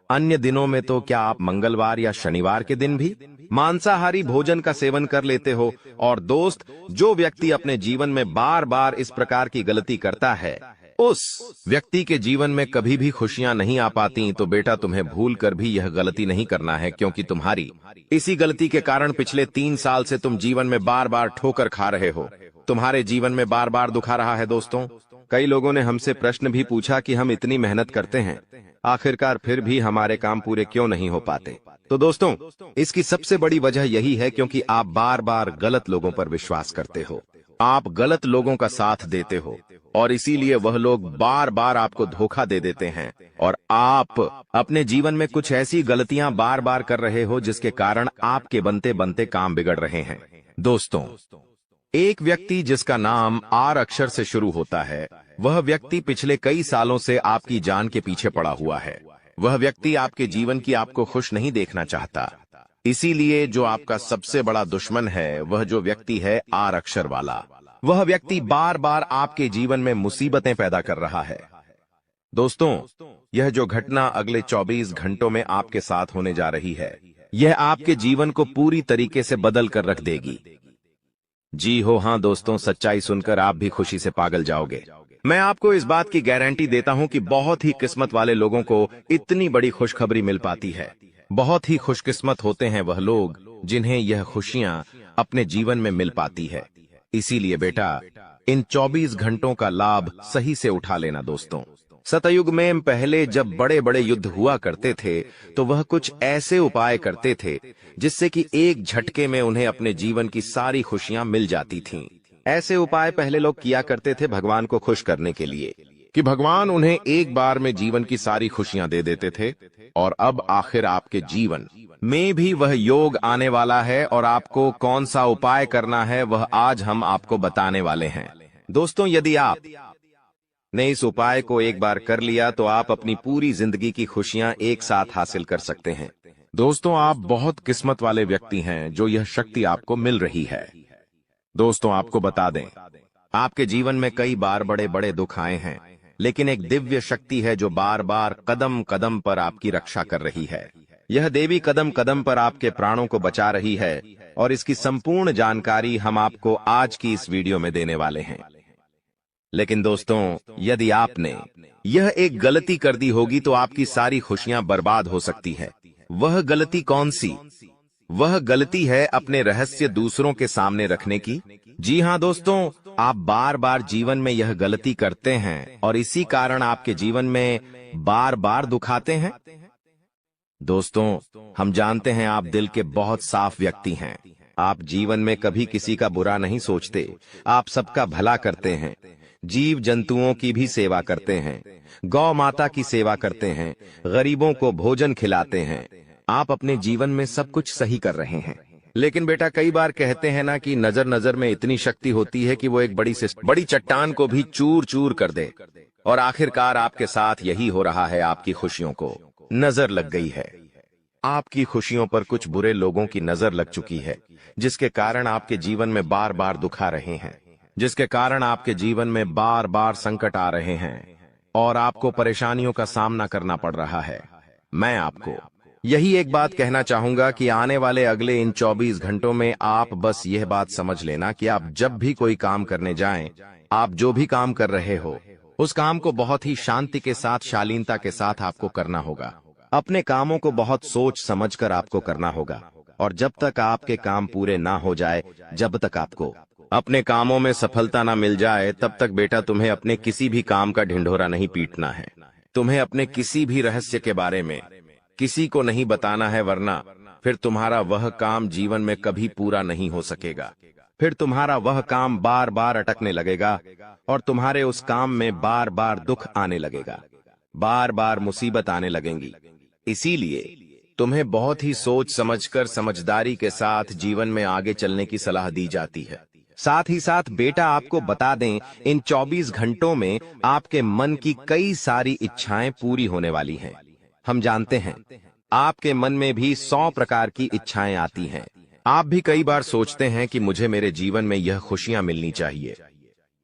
अन्य दिनों में तो क्या आप मंगलवार या शनिवार के दिन भी मांसाहारी भोजन का सेवन कर लेते हो। और दोस्त, जो व्यक्ति अपने जीवन में बार बार इस प्रकार की गलती करता है, उस व्यक्ति के जीवन में कभी भी खुशियां नहीं आ पाती। तो बेटा, तुम्हें भूल कर भी यह गलती नहीं करना है, क्योंकि तुम्हारी इसी गलती के कारण पिछले 3 साल से तुम जीवन में बार बार ठोकर खा रहे हो, तुम्हारे जीवन में बार बार दुख आ रहा है। दोस्तों, कई लोगों ने हमसे प्रश्न भी पूछा कि हम इतनी मेहनत करते हैं, आखिरकार फिर भी हमारे काम पूरे क्यों नहीं हो पाते। तो दोस्तों, इसकी सबसे बड़ी वजह यही है क्योंकि आप बार बार गलत लोगों पर विश्वास करते हो, आप गलत लोगों का साथ देते हो, और इसीलिए वह लोग बार बार आपको धोखा दे देते हैं। और आप अपने जीवन में कुछ ऐसी गलतियां बार बार कर रहे हो जिसके कारण आपके बनते बनते काम बिगड़ रहे हैं। दोस्तों, एक व्यक्ति जिसका नाम आर अक्षर से शुरू होता है, वह व्यक्ति पिछले कई सालों से आपकी जान के पीछे पड़ा हुआ है। वह व्यक्ति आपके जीवन की आपको खुश नहीं देखना चाहता। इसीलिए जो आपका सबसे बड़ा दुश्मन है, वह जो व्यक्ति है आर अक्षर वाला, वह व्यक्ति बार बार आपके जीवन में मुसीबतें पैदा कर रहा है। दोस्तों, यह जो घटना अगले 24 घंटों में आपके साथ होने जा रही है, यह आपके जीवन को पूरी तरीके से बदल कर रख देगी। जी हो हाँ दोस्तों, सच्चाई सुनकर आप भी खुशी से पागल जाओगे। मैं आपको इस बात की गारंटी देता हूं कि बहुत ही किस्मत वाले लोगों को इतनी बड़ी खुशखबरी मिल पाती है। बहुत ही खुशकिस्मत होते हैं वह लोग जिन्हें यह खुशियां अपने जीवन में मिल पाती है। इसीलिए बेटा, इन 24 घंटों का लाभ सही से उठा लेना। दोस्तों, सतयुग में पहले जब बड़े बड़े युद्ध हुआ करते थे, तो वह कुछ ऐसे उपाय करते थे जिससे कि एक झटके में उन्हें अपने जीवन की सारी खुशियां मिल जाती थीं। ऐसे उपाय पहले लोग किया करते थे भगवान को खुश करने के लिए, कि भगवान उन्हें एक बार में जीवन की सारी खुशियां दे देते थे। और अब आखिर आपके जीवन में भी वह योग आने वाला है, और आपको कौन सा उपाय करना है वह आज हम आपको बताने वाले हैं। दोस्तों, यदि आप ने इस उपाय को एक बार कर लिया तो आप अपनी पूरी जिंदगी की खुशियां एक साथ हासिल कर सकते हैं। दोस्तों, आप बहुत किस्मत वाले व्यक्ति हैं जो यह शक्ति आपको मिल रही है। दोस्तों, आपको बता दें, आपके जीवन में कई बार बड़े बड़े दुख आए हैं, लेकिन एक दिव्य शक्ति है जो बार बार कदम कदम पर आपकी रक्षा कर रही है। यह देवी कदम कदम पर आपके प्राणों को बचा रही है, और इसकी संपूर्ण जानकारी हम आपको आज की इस वीडियो में देने वाले हैं। लेकिन दोस्तों, यदि आपने यह एक गलती कर दी होगी तो आपकी सारी खुशियां बर्बाद हो सकती है। वह गलती कौन सी? वह गलती है अपने रहस्य दूसरों के सामने रखने की। जी हाँ दोस्तों, आप बार बार जीवन में यह गलती करते हैं और इसी कारण आपके जीवन में बार बार दुख आते हैं। दोस्तों, हम जानते हैं आप दिल के बहुत साफ व्यक्ति हैं। आप जीवन में कभी किसी का बुरा नहीं सोचते, आप सबका भला करते हैं, जीव जंतुओं की भी सेवा करते हैं, गौ माता की सेवा करते हैं, गरीबों को भोजन खिलाते हैं। आप अपने जीवन में सब कुछ सही कर रहे हैं। लेकिन बेटा, कई बार कहते हैं ना कि नजर नजर में इतनी शक्ति होती है कि वो एक बड़ी चट्टान को भी चूर चूर कर दे। और आखिरकार आपके साथ यही हो रहा है। आपकी खुशियों को नजर लग गई है। आपकी खुशियों पर कुछ बुरे लोगों की नजर लग चुकी है, जिसके कारण आपके जीवन में बार बार दुख आ रहे हैं, जिसके कारण आपके जीवन में बार बार संकट आ रहे हैं और आपको परेशानियों का सामना करना पड़ रहा है। मैं आपको यही एक बात कहना चाहूंगा कि आने वाले अगले इन 24 घंटों में आप बस यह बात समझ लेना कि आप जब भी कोई काम करने जाएं, आप जो भी काम कर रहे हो, उस काम को बहुत ही शांति के साथ, शालीनता के साथ आपको करना होगा। अपने कामों को बहुत सोच समझकर आपको करना होगा और जब तक आपके काम पूरे ना हो जाए, जब तक आपको अपने कामों में सफलता ना मिल जाए, तब तक बेटा तुम्हें अपने किसी भी काम का ढिंढोरा नहीं पीटना है। तुम्हें अपने किसी भी रहस्य के बारे में किसी को नहीं बताना है, वरना फिर तुम्हारा वह काम जीवन में कभी पूरा नहीं हो सकेगा। फिर तुम्हारा वह काम बार बार अटकने लगेगा और तुम्हारे उस काम में बार बार दुख आने लगेगा, बार बार मुसीबत आने लगेंगी। इसीलिए तुम्हें बहुत ही सोच समझकर, समझदारी के साथ जीवन में आगे चलने की सलाह दी जाती है। साथ ही साथ बेटा आपको बता दें, इन 24 घंटों में आपके मन की कई सारी इच्छाएं पूरी होने वाली हैं। हम जानते हैं आपके मन में भी 100 प्रकार की इच्छाएं आती हैं। आप भी कई बार सोचते हैं कि मुझे मेरे जीवन में यह खुशियां मिलनी चाहिए,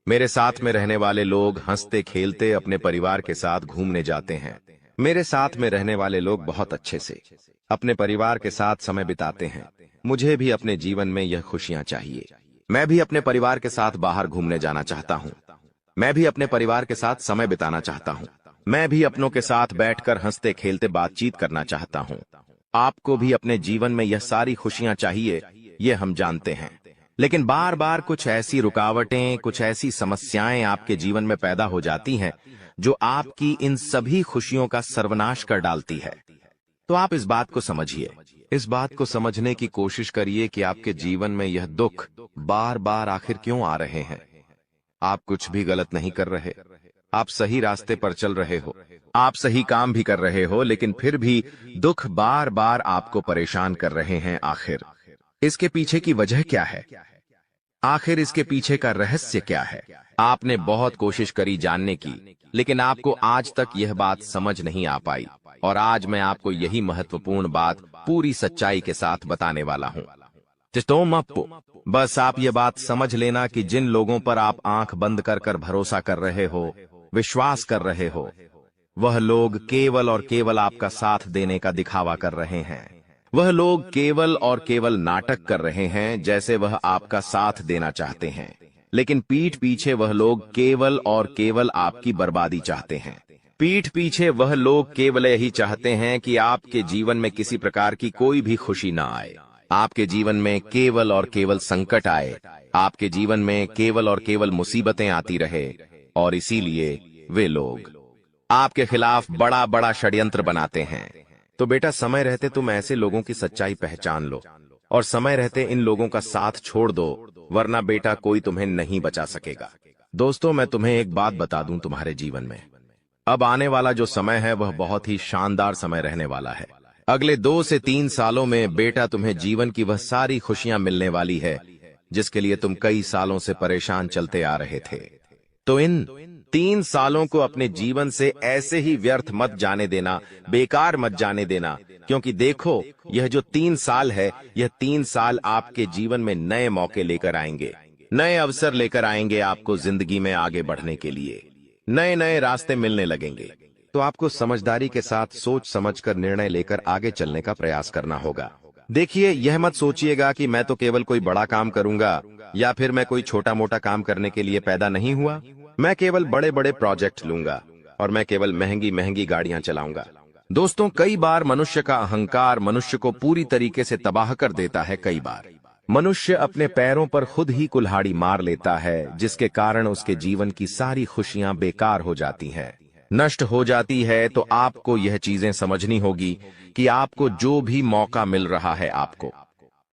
मेरे साथ में रहने वाले लोग हंसते खेलते अपने परिवार के साथ घूमने जाते हैं, मेरे साथ में रहने वाले लोग बहुत अच्छे से अपने परिवार के साथ समय बिताते हैं, मुझे भी अपने जीवन में यह खुशियां चाहिए। मैं भी अपने परिवार के साथ बाहर घूमने जाना चाहता हूं, मैं भी अपने परिवार के साथ समय बिताना चाहता हूं, मैं भी अपनों के साथ बैठकर हंसते खेलते बातचीत करना चाहता हूं। आपको भी अपने जीवन में यह सारी खुशियां चाहिए, ये हम जानते हैं। लेकिन बार बार कुछ ऐसी रुकावटें, कुछ ऐसी समस्याएं आपके जीवन में पैदा हो जाती हैं जो आपकी इन सभी खुशियों का सर्वनाश कर डालती है। तो आप इस बात को समझिए, इस बात को समझने की कोशिश करिए कि आपके जीवन में यह दुख बार बार आखिर क्यों आ रहे हैं। आप कुछ भी गलत नहीं कर रहे, आप सही रास्ते पर चल रहे हो, आप सही काम भी कर रहे हो, लेकिन फिर भी दुख बार बार आपको परेशान कर रहे हैं। आखिर इसके पीछे की वजह क्या है? आखिर इसके पीछे का रहस्य क्या है? आपने बहुत कोशिश करी जानने की, लेकिन आपको आज तक यह बात समझ नहीं आ पाई और आज मैं आपको यही महत्वपूर्ण बात पूरी सच्चाई के साथ बताने वाला हूं। बस आप ये बात समझ लेना कि जिन लोगों पर आप आंख बंद कर कर भरोसा कर रहे हो, विश्वास कर रहे हो, वह लोग केवल और केवल आपका साथ देने का दिखावा कर रहे हैं। वह लोग केवल और केवल नाटक कर रहे हैं, जैसे वह आपका साथ देना चाहते हैं, लेकिन पीठ पीछे वह लोग केवल और केवल आपकी बर्बादी चाहते हैं। पीठ पीछे वह लोग केवल यही चाहते हैं कि आपके जीवन में किसी प्रकार की कोई भी खुशी ना आए, आपके जीवन में केवल और केवल संकट आए, आपके जीवन में केवल और केवल मुसीबतें आती रहे। और इसीलिए वे लोग आपके खिलाफ बड़ा बड़ा षड्यंत्र बनाते हैं। तो बेटा, समय रहते तुम ऐसे लोगों की सच्चाई पहचान लो और समय रहते इन लोगों का साथ छोड़ दो, वरना बेटा कोई तुम्हें नहीं बचा सकेगा। दोस्तों, मैं तुम्हें एक बात बता दूं, तुम्हारे जीवन में अब आने वाला जो समय है वह बहुत ही शानदार समय रहने वाला है। अगले 2 से 3 सालों में बेटा तुम्हें जीवन की वह सारी खुशियां मिलने वाली है जिसके लिए तुम कई सालों से परेशान चलते आ रहे थे। तो इन 3 सालों को अपने जीवन से ऐसे ही व्यर्थ मत जाने देना, बेकार मत जाने देना, क्योंकि देखो, यह जो 3 साल है, यह 3 साल आपके जीवन में नए मौके लेकर आएंगे, नए अवसर लेकर आएंगे आपको जिंदगी में आगे बढ़ने के लिए। नए नए रास्ते मिलने लगेंगे। तो आपको समझदारी के साथ सोच समझकर निर्णय लेकर आगे चलने का प्रयास करना होगा। देखिए, यह मत सोचिएगा कि मैं तो केवल कोई बड़ा काम करूंगा या फिर मैं कोई छोटा मोटा काम करने के लिए पैदा नहीं हुआ, मैं केवल बड़े बड़े प्रोजेक्ट लूंगा और मैं केवल महंगी महंगी गाड़ियां चलाऊंगा। दोस्तों, कई बार मनुष्य का अहंकार मनुष्य को पूरी तरीके से तबाह कर देता है। कई बार मनुष्य अपने पैरों पर खुद ही कुल्हाड़ी मार लेता है, जिसके कारण उसके जीवन की सारी खुशियां बेकार हो जाती हैं, नष्ट हो जाती है। तो आपको यह चीजें समझनी होगी कि आपको जो भी मौका मिल रहा है, आपको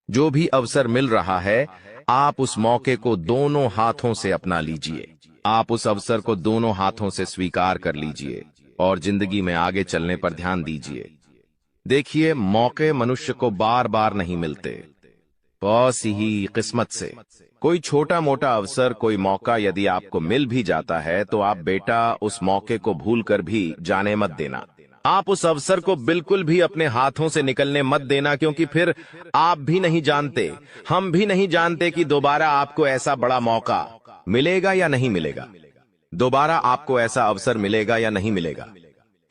जो भी अवसर मिल रहा है, आप उस मौके को दोनों हाथों से अपना लीजिए। आप उस अवसर को दोनों हाथों से स्वीकार कर लीजिए और जिंदगी में आगे चलने पर ध्यान दीजिए। देखिए, मौके मनुष्य को बार बार नहीं मिलते, बस ही किस्मत से। कोई छोटा मोटा अवसर, कोई मौका यदि आपको मिल भी जाता है तो आप बेटा उस मौके को भूलकर भी जाने मत देना। आप उस अवसर को बिल्कुल भी अपने हाथों से निकलने मत देना, क्योंकि फिर आप भी नहीं जानते, हम भी नहीं जानते कि दोबारा आपको ऐसा बड़ा मौका मिलेगा या नहीं मिलेगा, दोबारा आपको ऐसा अवसर मिलेगा या नहीं मिलेगा।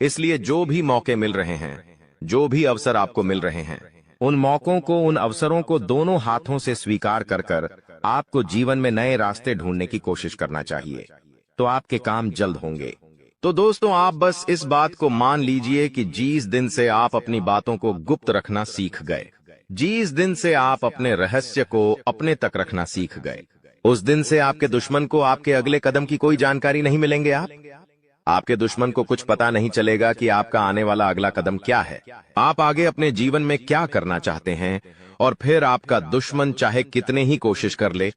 इसलिए जो भी मौके मिल रहे हैं, जो भी अवसर आपको मिल रहे हैं, उन मौकों को, उन अवसरों को दोनों हाथों से स्वीकार कर कर आपको जीवन में नए रास्ते ढूंढने की कोशिश करना चाहिए, तो आपके काम जल्द होंगे। तो दोस्तों, आप बस इस बात को मान लीजिए कि जिस दिन से आप अपनी बातों को गुप्त रखना सीख गए, जिस दिन से आप अपने रहस्य को अपने तक रखना सीख गए, उस दिन से आपके दुश्मन को आपके अगले कदम की कोई जानकारी नहीं मिलेंगे। आपके दुश्मन को कुछ पता नहीं चलेगा कि आपका आने वाला अगला कदम क्या है, आप आगे अपने जीवन में क्या करना चाहते हैं। और फिर आपका दुश्मन चाहे कितने ही कोशिश कर ले,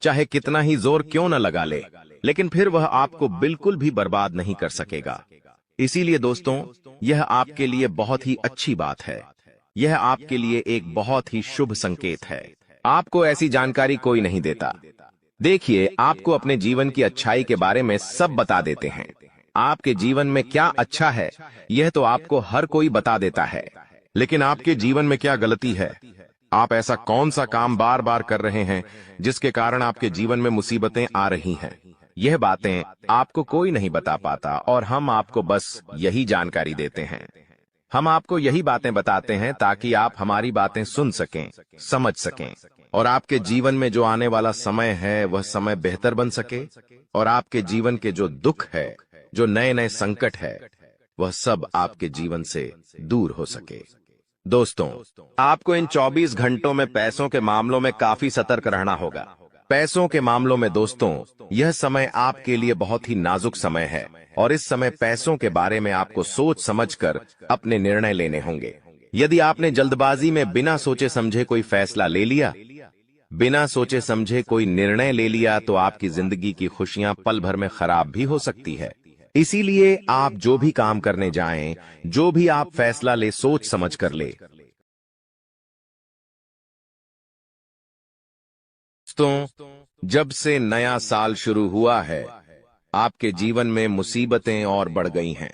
चाहे कितना ही जोर क्यों न लगा ले, लेकिन फिर वह आपको बिल्कुल भी बर्बाद नहीं कर सकेगा। इसीलिए दोस्तों, यह आपके लिए बहुत ही अच्छी बात है, यह आपके लिए एक बहुत ही शुभ संकेत है। आपको ऐसी जानकारी कोई नहीं देता। देखिए, आपको अपने जीवन की अच्छाई के बारे में सब बता देते हैं। आपके जीवन में क्या अच्छा है, यह तो आपको हर कोई बता देता है, लेकिन आपके जीवन में क्या गलती है, आप ऐसा कौन सा काम बार बार कर रहे हैं जिसके कारण आपके जीवन में मुसीबतें आ रही हैं, यह बातें आपको कोई नहीं बता पाता, और हम आपको बस यही जानकारी देते हैं। हम आपको यही बातें बताते हैं ताकि आप हमारी बातें सुन सकें, समझ सकें, और आपके जीवन में जो आने वाला समय है वह समय बेहतर बन सके, और आपके जीवन के जो दुख है, जो नए नए संकट है, वह सब आपके जीवन से दूर हो सके। दोस्तों, आपको इन 24 घंटों में पैसों के मामलों में काफी सतर्क रहना होगा। पैसों के मामलों में दोस्तों, यह समय आपके लिए बहुत ही नाजुक समय है, और इस समय पैसों के बारे में आपको सोच समझकर अपने निर्णय लेने होंगे। यदि आपने जल्दबाजी में बिना सोचे समझे कोई फैसला ले लिया, बिना सोचे समझे कोई निर्णय ले लिया, तो आपकी जिंदगी की खुशियां पल भर में खराब भी हो सकती है। इसीलिए आप जो भी काम करने जाएं, जो भी आप फैसला ले, सोच समझ कर ले। दोस्तों, जब से नया साल शुरू हुआ है, आपके जीवन में मुसीबतें और बढ़ गई हैं,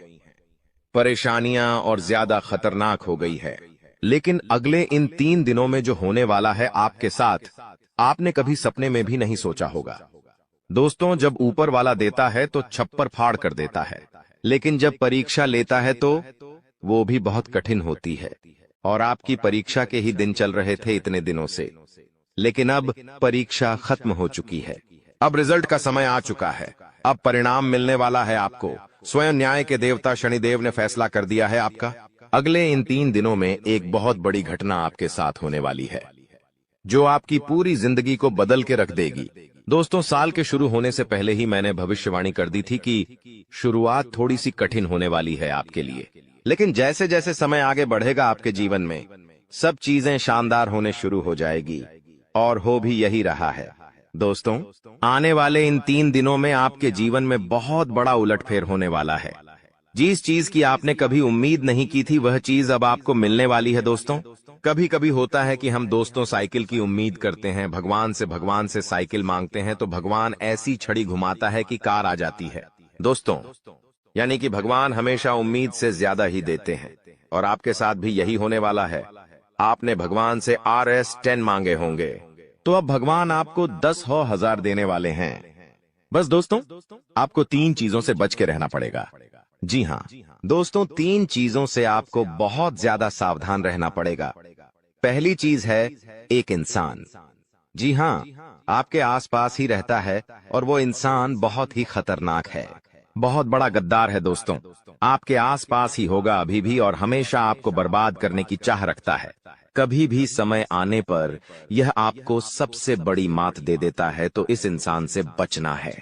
परेशानियां और ज्यादा खतरनाक हो गई है। लेकिन अगले इन 3 दिनों में जो होने वाला है आपके साथ, आपने कभी सपने में भी नहीं सोचा होगा। दोस्तों, जब ऊपर वाला देता है तो छप्पर फाड़ कर देता है, लेकिन जब परीक्षा लेता है तो वो भी बहुत कठिन होती है। और आपकी परीक्षा के ही दिन चल रहे थे इतने दिनों से, लेकिन अब परीक्षा खत्म हो चुकी है। अब रिजल्ट का समय आ चुका है, अब परिणाम मिलने वाला है आपको। स्वयं न्याय के देवता शनिदेव ने फैसला कर दिया है आपका। अगले इन 3 दिनों में एक बहुत बड़ी घटना आपके साथ होने वाली है, जो आपकी पूरी जिंदगी को बदल के रख देगी। दोस्तों, साल के शुरू होने से पहले ही मैंने भविष्यवाणी कर दी थी कि शुरुआत थोड़ी सी कठिन होने वाली है आपके लिए, लेकिन जैसे जैसे समय आगे बढ़ेगा आपके जीवन में, सब चीजें शानदार होने शुरू हो जाएगी, और हो भी यही रहा है। दोस्तों, आने वाले इन 3 दिनों में आपके जीवन में बहुत बड़ा उलटफेर होने वाला है। जिस चीज की आपने कभी उम्मीद नहीं की थी, वह चीज अब आपको मिलने वाली है। दोस्तों, कभी कभी होता है कि हम दोस्तों साइकिल की उम्मीद करते हैं, भगवान से साइकिल मांगते हैं, तो भगवान ऐसी छड़ी घुमाता है कि कार आ जाती है। दोस्तों, यानी कि भगवान हमेशा उम्मीद से ज्यादा ही देते हैं, और आपके साथ भी यही होने वाला है। आपने भगवान से RS10 मांगे होंगे, तो अब भगवान आपको 10,000 देने वाले हैं। बस दोस्तों, आपको 3 चीजों से बच के रहना पड़ेगा। जी हाँ दोस्तों, 3 चीजों से आपको बहुत ज्यादा सावधान रहना पड़ेगा। पहली चीज है एक इंसान। जी हाँ, आपके आसपास ही रहता है, और वो इंसान बहुत ही खतरनाक है, बहुत बड़ा गद्दार है। दोस्तों, आपके आसपास ही होगा अभी भी, और हमेशा आपको बर्बाद करने की चाह रखता है। कभी भी समय आने पर यह आपको सबसे बड़ी मात दे देता है, तो इस इंसान से बचना है।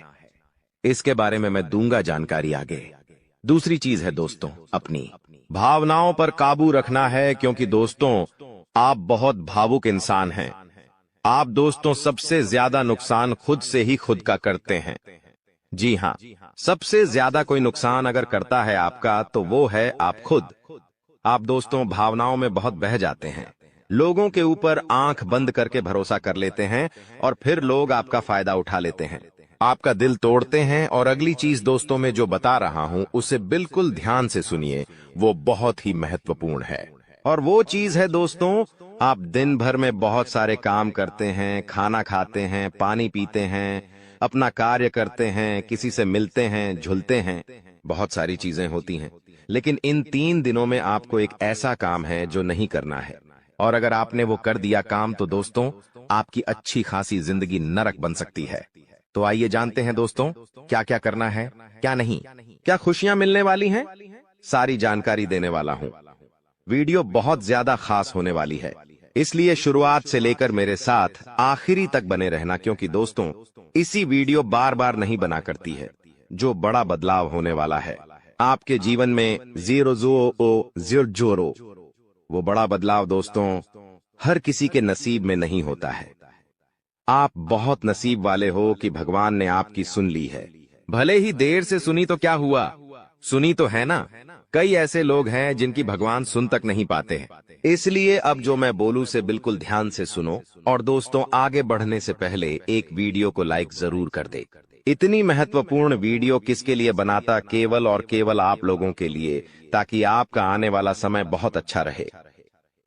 इसके बारे में मैं दूंगा जानकारी आगे। दूसरी चीज है दोस्तों, अपनी भावनाओं पर काबू रखना है, क्योंकि दोस्तों, आप बहुत भावुक इंसान हैं। आप दोस्तों सबसे ज्यादा नुकसान खुद से ही खुद का करते हैं। जी हाँ, सबसे ज्यादा कोई नुकसान अगर करता है आपका, तो वो है आप खुद। आप दोस्तों भावनाओं में बहुत बह जाते हैं, लोगों के ऊपर आंख बंद करके भरोसा कर लेते हैं, और फिर लोग आपका फायदा उठा लेते हैं। आपका दिल तोड़ते हैं। और अगली चीज दोस्तों में जो बता रहा हूं उसे बिल्कुल ध्यान से सुनिए, वो बहुत ही महत्वपूर्ण है। और वो चीज है दोस्तों, आप दिन भर में बहुत सारे काम करते हैं, खाना खाते हैं, पानी पीते हैं, अपना कार्य करते हैं, किसी से मिलते हैं, झुलते हैं, बहुत सारी चीजें होती हैं, लेकिन इन 3 दिनों में आपको एक ऐसा काम है जो नहीं करना है। और अगर आपने वो कर दिया काम तो दोस्तों आपकी अच्छी खासी जिंदगी नरक बन सकती है। तो आइए जानते हैं दोस्तों क्या क्या करना है, क्या नहीं, क्या खुशियां मिलने वाली हैं, सारी जानकारी देने वाला हूं। वीडियो बहुत ज्यादा खास होने वाली है, इसलिए शुरुआत से लेकर मेरे साथ आखिरी तक बने रहना, क्योंकि दोस्तों इसी वीडियो बार बार नहीं बना करती है। जो बड़ा बदलाव होने वाला है आपके जीवन में, जीरो, वो बड़ा बदलाव दोस्तों हर किसी के नसीब में नहीं होता है। आप बहुत नसीब वाले हो कि भगवान ने आपकी सुन ली है। भले ही देर से सुनी तो क्या हुआ, सुनी तो है ना। कई ऐसे लोग हैं जिनकी भगवान सुन तक नहीं पाते हैं। इसलिए अब जो मैं बोलूं से बिल्कुल ध्यान से सुनो। और दोस्तों आगे बढ़ने से पहले एक वीडियो को लाइक जरूर कर दे। इतनी महत्वपूर्ण वीडियो किसके लिए बनाता, केवल और केवल आप लोगों के लिए, ताकि आपका आने वाला समय बहुत अच्छा रहे।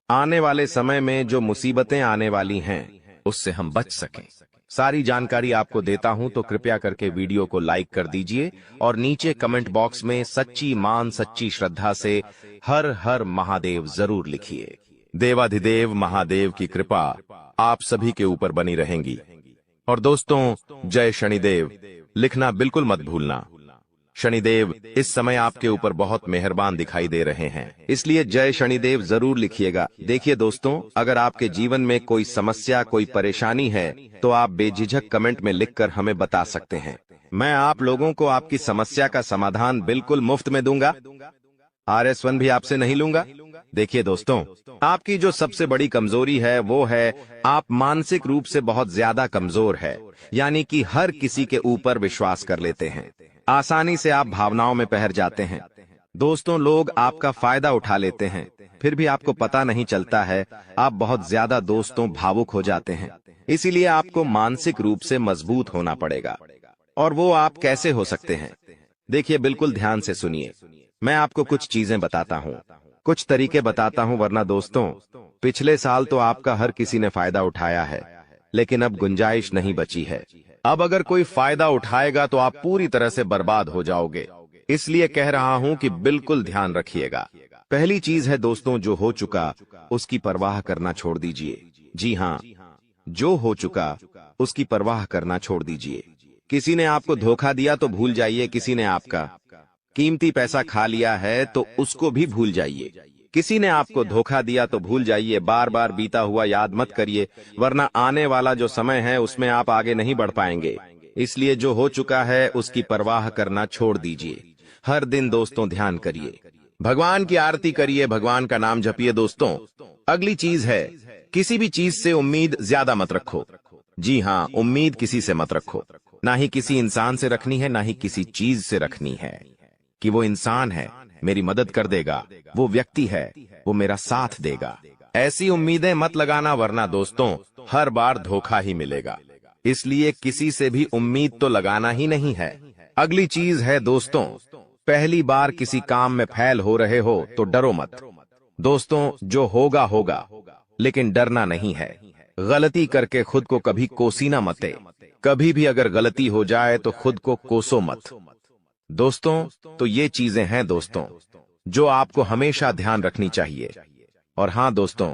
आने वाले समय में जो मुसीबतें आने वाली हैं उससे हम बच सकें। सारी जानकारी आपको देता हूं, तो कृपया करके वीडियो को लाइक कर दीजिए और नीचे कमेंट बॉक्स में सच्ची मान सच्ची श्रद्धा से हर हर महादेव जरूर लिखिए। देवाधिदेव महादेव की कृपा आप सभी के ऊपर बनी रहेंगी। और दोस्तों जय शनिदेव लिखना बिल्कुल मत भूलना। शनिदेव इस समय आपके ऊपर बहुत मेहरबान दिखाई दे रहे हैं, इसलिए जय शनिदेव जरूर लिखिएगा। देखिए दोस्तों, अगर आपके जीवन में कोई समस्या, कोई परेशानी है तो आप बेझिझक कमेंट में लिखकर हमें बता सकते हैं। मैं आप लोगों को आपकी समस्या का समाधान बिल्कुल मुफ्त में दूंगा। RS1 भी आपसे नहीं लूंगा। देखिए दोस्तों, आपकी जो सबसे बड़ी कमजोरी है वो है आप मानसिक रूप से बहुत ज्यादा कमजोर है, यानी कि हर किसी के ऊपर विश्वास कर लेते हैं। आसानी से आप भावनाओं में बहर जाते हैं। दोस्तों लोग आपका फायदा उठा लेते हैं, फिर भी आपको पता नहीं चलता है। आप बहुत ज्यादा दोस्तों भावुक हो जाते हैं। इसीलिए आपको मानसिक रूप से मजबूत होना पड़ेगा। और वो आप कैसे हो सकते हैं, देखिए बिल्कुल ध्यान से सुनिए। मैं आपको कुछ चीजें बताता हूँ, कुछ तरीके बताता हूँ, वरना दोस्तों पिछले साल तो आपका हर किसी ने फायदा उठाया है, लेकिन अब गुंजाइश नहीं बची है। अब अगर कोई फायदा उठाएगा तो आप पूरी तरह से बर्बाद हो जाओगे। इसलिए कह रहा हूं कि बिल्कुल ध्यान रखिएगा। पहली चीज है दोस्तों, जो हो चुका उसकी परवाह करना छोड़ दीजिए। जी हाँ, जो हो चुका उसकी परवाह करना छोड़ दीजिए। किसी ने आपको धोखा दिया तो भूल जाइए, किसी ने आपका कीमती पैसा खा लिया है तो उसको भी भूल जाइए। किसी ने आपको धोखा दिया तो भूल जाइए, बार बार बीता हुआ याद मत करिए, वरना आने वाला जो समय है उसमें आप आगे नहीं बढ़ पाएंगे। इसलिए जो हो चुका है उसकी परवाह करना छोड़ दीजिए। हर दिन दोस्तों ध्यान करिए, भगवान की आरती करिए, भगवान का नाम जपिए। दोस्तों अगली चीज है, किसी भी चीज से उम्मीद ज्यादा मत रखो। जी हाँ, उम्मीद किसी से मत रखो। ना ही किसी इंसान से रखनी है, ना ही किसी चीज से रखनी है कि वो इंसान है मेरी मदद कर देगा, वो व्यक्ति है वो मेरा साथ देगा। ऐसी उम्मीदें मत लगाना, वरना दोस्तों हर बार धोखा ही मिलेगा। इसलिए किसी से भी उम्मीद तो लगाना ही नहीं है। अगली चीज है दोस्तों, पहली बार किसी काम में फेल हो रहे हो तो डरो मत। दोस्तों जो होगा होगा, लेकिन डरना नहीं है। गलती करके खुद को कभी कोसीना मते। कभी भी अगर गलती हो जाए तो खुद को कोसो मत। दोस्तों तो ये चीजें हैं दोस्तों जो आपको हमेशा ध्यान रखनी चाहिए। और हाँ दोस्तों,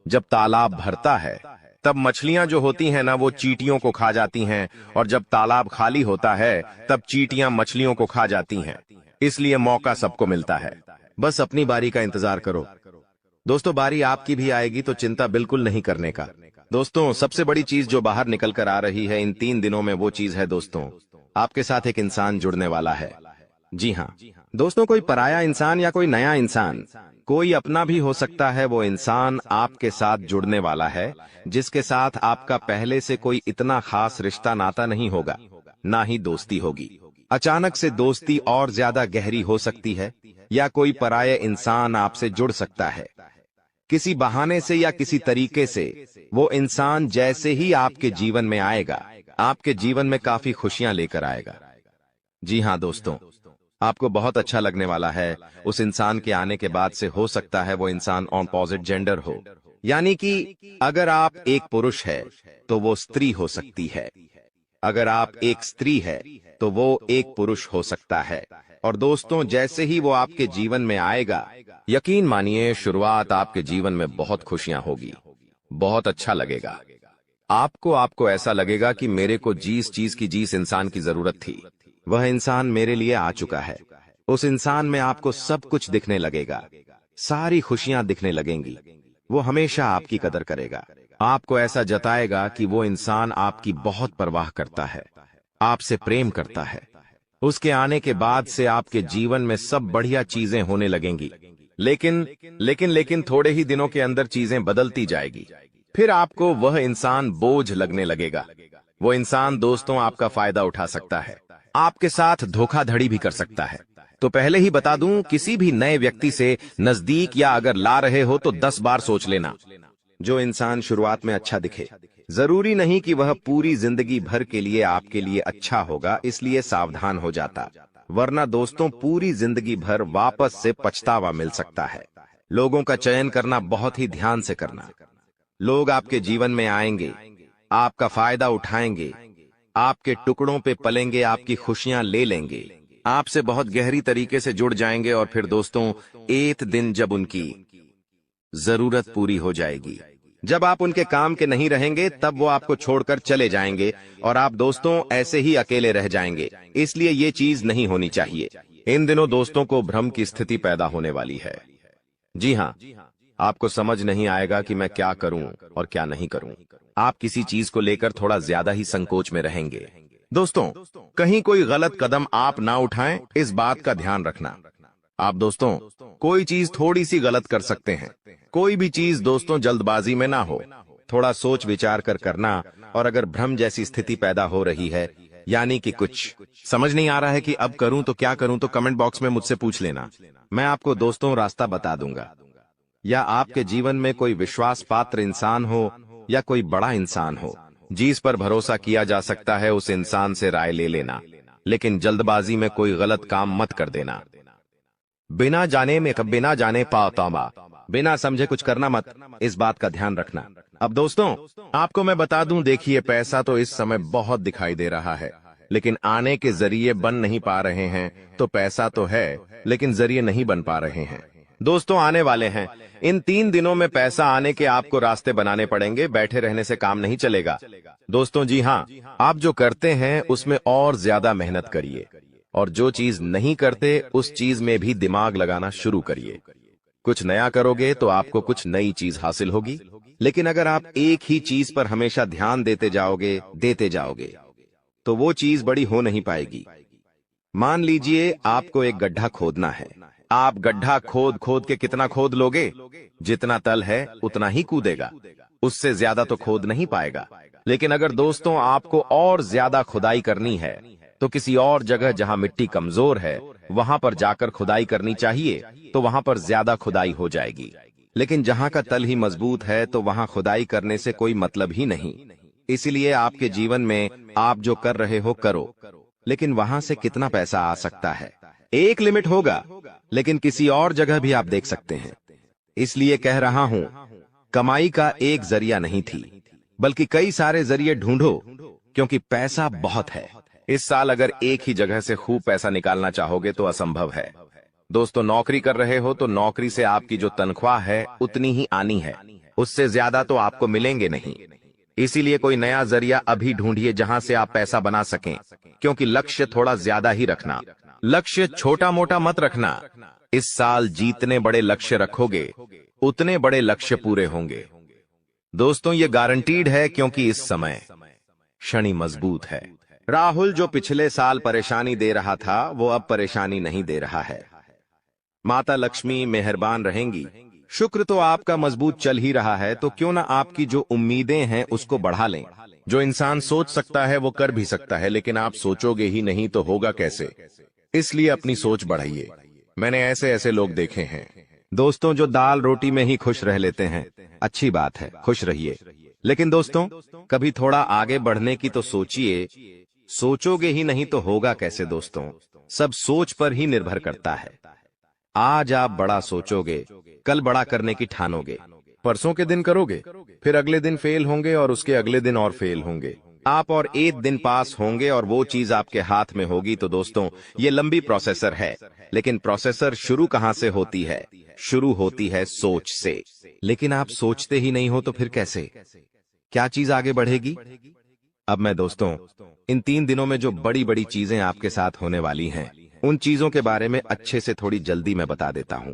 जब तालाब भरता है तब मछलियां जो होती हैं ना, वो चींटियों को खा जाती हैं, और जब तालाब खाली होता है तब चींटियां मछलियों को खा जाती हैं। इसलिए मौका सबको मिलता है, बस अपनी बारी का इंतजार करो। दोस्तों बारी आपकी भी आएगी, तो चिंता बिल्कुल नहीं करने का। दोस्तों सबसे बड़ी चीज जो बाहर निकल कर आ रही है इन 3 दिनों में, वो चीज है दोस्तों, आपके साथ एक इंसान जुड़ने वाला है। जी हाँ दोस्तों, कोई पराया इंसान या कोई नया इंसान, कोई अपना भी हो सकता है। वो इंसान आपके साथ जुड़ने वाला है, जिसके साथ आपका पहले से कोई इतना खास रिश्ता नाता नहीं होगा, ना ही दोस्ती होगी। अचानक से दोस्ती और ज्यादा गहरी हो सकती है, या कोई पराया इंसान आपसे जुड़ सकता है किसी बहाने से या किसी तरीके से। वो इंसान जैसे ही आपके जीवन में आएगा, आपके जीवन में काफी खुशियां लेकर आएगा। जी हाँ दोस्तों, आपको बहुत अच्छा लगने वाला है। उस इंसान के आने के बाद से हो सकता है वो इंसान ऑपोजिट जेंडर हो, यानी कि अगर आप एक पुरुष है तो वो स्त्री हो सकती है, अगर आप एक स्त्री है तो वो एक पुरुष हो सकता है। और दोस्तों, जैसे ही वो आपके जीवन में आएगा, यकीन मानिए शुरुआत आपके जीवन में बहुत खुशियां होगी, बहुत अच्छा लगेगा। आपको ऐसा लगेगा कि मेरे को जिस चीज की जिस इंसान की जरूरत थी वह इंसान मेरे लिए आ चुका है। उस इंसान में आपको सब कुछ दिखने लगेगा, सारी खुशियां दिखने लगेंगी। वो हमेशा आपकी कदर करेगा, आपको ऐसा जताएगा कि वो इंसान आपकी बहुत परवाह करता है, आपसे प्रेम करता है। उसके आने के बाद से आपके जीवन में सब बढ़िया चीजें होने लगेंगी। लेकिन थोड़े ही दिनों के अंदर चीजें बदलती जाएगी। फिर आपको वह इंसान बोझ लगने लगेगा। वो इंसान दोस्तों आपका फायदा उठा सकता है, आपके साथ धोखाधड़ी भी कर सकता है। तो पहले ही बता दूं, किसी भी नए व्यक्ति से नजदीक या अगर ला रहे हो तो 10 बार सोच लेना। जो इंसान शुरुआत में अच्छा दिखे, जरूरी नहीं कि वह पूरी जिंदगी भर के लिए आपके लिए अच्छा होगा, इसलिए सावधान हो जाता, वरना दोस्तों पूरी जिंदगी भर वापस से पछतावा मिल सकता है। लोगों का चयन करना बहुत ही ध्यान से करना। लोग आपके जीवन में आएंगे, आपका फायदा उठाएंगे, आपके टुकड़ों पे पलेंगे, आपकी खुशियां ले लेंगे, आपसे बहुत गहरी तरीके से जुड़ जाएंगे। और फिर दोस्तों, एक दिन जब उनकी जरूरत पूरी हो जाएगी, जब आप उनके काम के नहीं रहेंगे, तब वो आपको छोड़कर चले जाएंगे और आप दोस्तों ऐसे ही अकेले रह जाएंगे। इसलिए ये चीज नहीं होनी चाहिए। इन दिनों दोस्तों को भ्रम की स्थिति पैदा होने वाली है। जी हाँ, आपको समझ नहीं आएगा कि मैं क्या करूं और क्या नहीं करूं। आप किसी चीज को लेकर थोड़ा ज्यादा ही संकोच में रहेंगे। दोस्तों, कहीं कोई गलत कदम आप ना उठाएं, इस बात का ध्यान रखना। आप दोस्तों कोई चीज थोड़ी सी गलत कर सकते हैं। कोई भी चीज दोस्तों जल्दबाजी में ना हो, थोड़ा सोच विचार कर करना। और अगर भ्रम जैसी स्थिति पैदा हो रही है, यानी कि कुछ समझ नहीं आ रहा है कि अब करूं तो क्या करूं, तो कमेंट बॉक्स में मुझसे पूछ लेना। मैं आपको दोस्तों रास्ता बता दूंगा। या आपके जीवन में कोई विश्वास पात्र इंसान हो या कोई बड़ा इंसान हो जिस पर भरोसा किया जा सकता है, उस इंसान से राय ले लेना। लेकिन जल्दबाजी में कोई गलत काम मत कर देना। बिना जाने पातामा, बिना समझे कुछ करना मत, इस बात का ध्यान रखना। अब दोस्तों आपको मैं बता दूं, देखिए पैसा तो इस समय बहुत दिखाई दे रहा है, लेकिन आने के जरिए बन नहीं पा रहे हैं। तो पैसा तो है लेकिन जरिए नहीं बन पा रहे हैं। दोस्तों आने वाले हैं, इन 3 दिनों में पैसा आने के आपको रास्ते बनाने पड़ेंगे। बैठे रहने से काम नहीं चलेगा दोस्तों। जी हाँ, आप जो करते हैं उसमें और ज्यादा मेहनत करिए, और जो चीज नहीं करते उस चीज में भी दिमाग लगाना शुरू करिए। कुछ नया करोगे तो आपको कुछ नई चीज हासिल होगी। लेकिन अगर आप एक ही चीज पर हमेशा ध्यान देते जाओगे तो वो चीज बड़ी हो नहीं पाएगी। मान लीजिए आपको एक गड्ढा खोदना है। आप गड्ढा खोद खोद के कितना खोद लोगे? जितना तल है उतना ही कूदेगा, उससे ज्यादा तो खोद नहीं पाएगा। लेकिन अगर दोस्तों आपको और ज्यादा खुदाई करनी है तो किसी और जगह जहां मिट्टी कमजोर है वहां पर जाकर खुदाई करनी चाहिए, तो वहां पर ज्यादा खुदाई हो जाएगी। लेकिन जहां का तल ही मजबूत है तो वहां खुदाई करने से कोई मतलब ही नहीं। इसलिए आपके जीवन में आप जो कर रहे हो करो, लेकिन वहां से कितना पैसा आ सकता है, एक लिमिट होगा। लेकिन किसी और जगह भी आप देख सकते हैं। इसलिए कह रहा हूं, कमाई का एक जरिया नहीं थी, बल्कि कई सारे जरिए ढूंढो, क्योंकि पैसा बहुत है। इस साल अगर एक ही जगह से खूब पैसा निकालना चाहोगे तो असंभव है। दोस्तों नौकरी कर रहे हो तो नौकरी से आपकी जो तनख्वाह है उतनी ही आनी है, उससे ज्यादा तो आपको मिलेंगे नहीं। इसीलिए कोई नया जरिया अभी ढूंढिए जहां से आप पैसा बना सकें, क्योंकि लक्ष्य थोड़ा ज्यादा ही रखना। लक्ष्य छोटा मोटा मत रखना। इस साल जितने बड़े लक्ष्य रखोगे उतने बड़े लक्ष्य पूरे होंगे। दोस्तों ये गारंटीड है, क्योंकि इस समय शनि मजबूत है। राहुल जो पिछले साल परेशानी दे रहा था वो अब परेशानी नहीं दे रहा है। माता लक्ष्मी मेहरबान रहेंगी। शुक्र तो आपका मजबूत चल ही रहा है, तो क्यों ना आपकी जो उम्मीदें हैं उसको बढ़ा लें। जो इंसान सोच सकता है वो कर भी सकता है, लेकिन आप सोचोगे ही नहीं तो होगा कैसे? इसलिए अपनी सोच बढ़ाइए। मैंने ऐसे ऐसे लोग देखे हैं दोस्तों जो दाल रोटी में ही खुश रह लेते हैं। अच्छी बात है, खुश रहिए, लेकिन दोस्तों, कभी थोड़ा आगे बढ़ने की तो सोचिए। सोचोगे ही नहीं तो होगा कैसे दोस्तों? सब सोच पर ही निर्भर करता है। आज आप बड़ा सोचोगे, कल बड़ा करने की ठानोगे। परसों के दिन करोगे, फिर अगले दिन फेल होंगे और उसके अगले दिन और फेल होंगे। आप और एक दिन पास होंगे और वो चीज आपके हाथ में होगी। तो दोस्तों, ये लंबी प्रोसेसर है, लेकिन प्रोसेसर शुरू कहां से होती है? शुरू होती है सोच से। लेकिन आप सोचते ही नहीं हो तो फिर कैसे? क्या चीज आगे बढ़ेगी? अब मैं दोस्तों, इन 3 दिनों में जो बड़ी बड़ी चीजें आपके साथ होने वाली हैं, उन चीजों के बारे में अच्छे से थोड़ी जल्दी मैं बता देता हूं।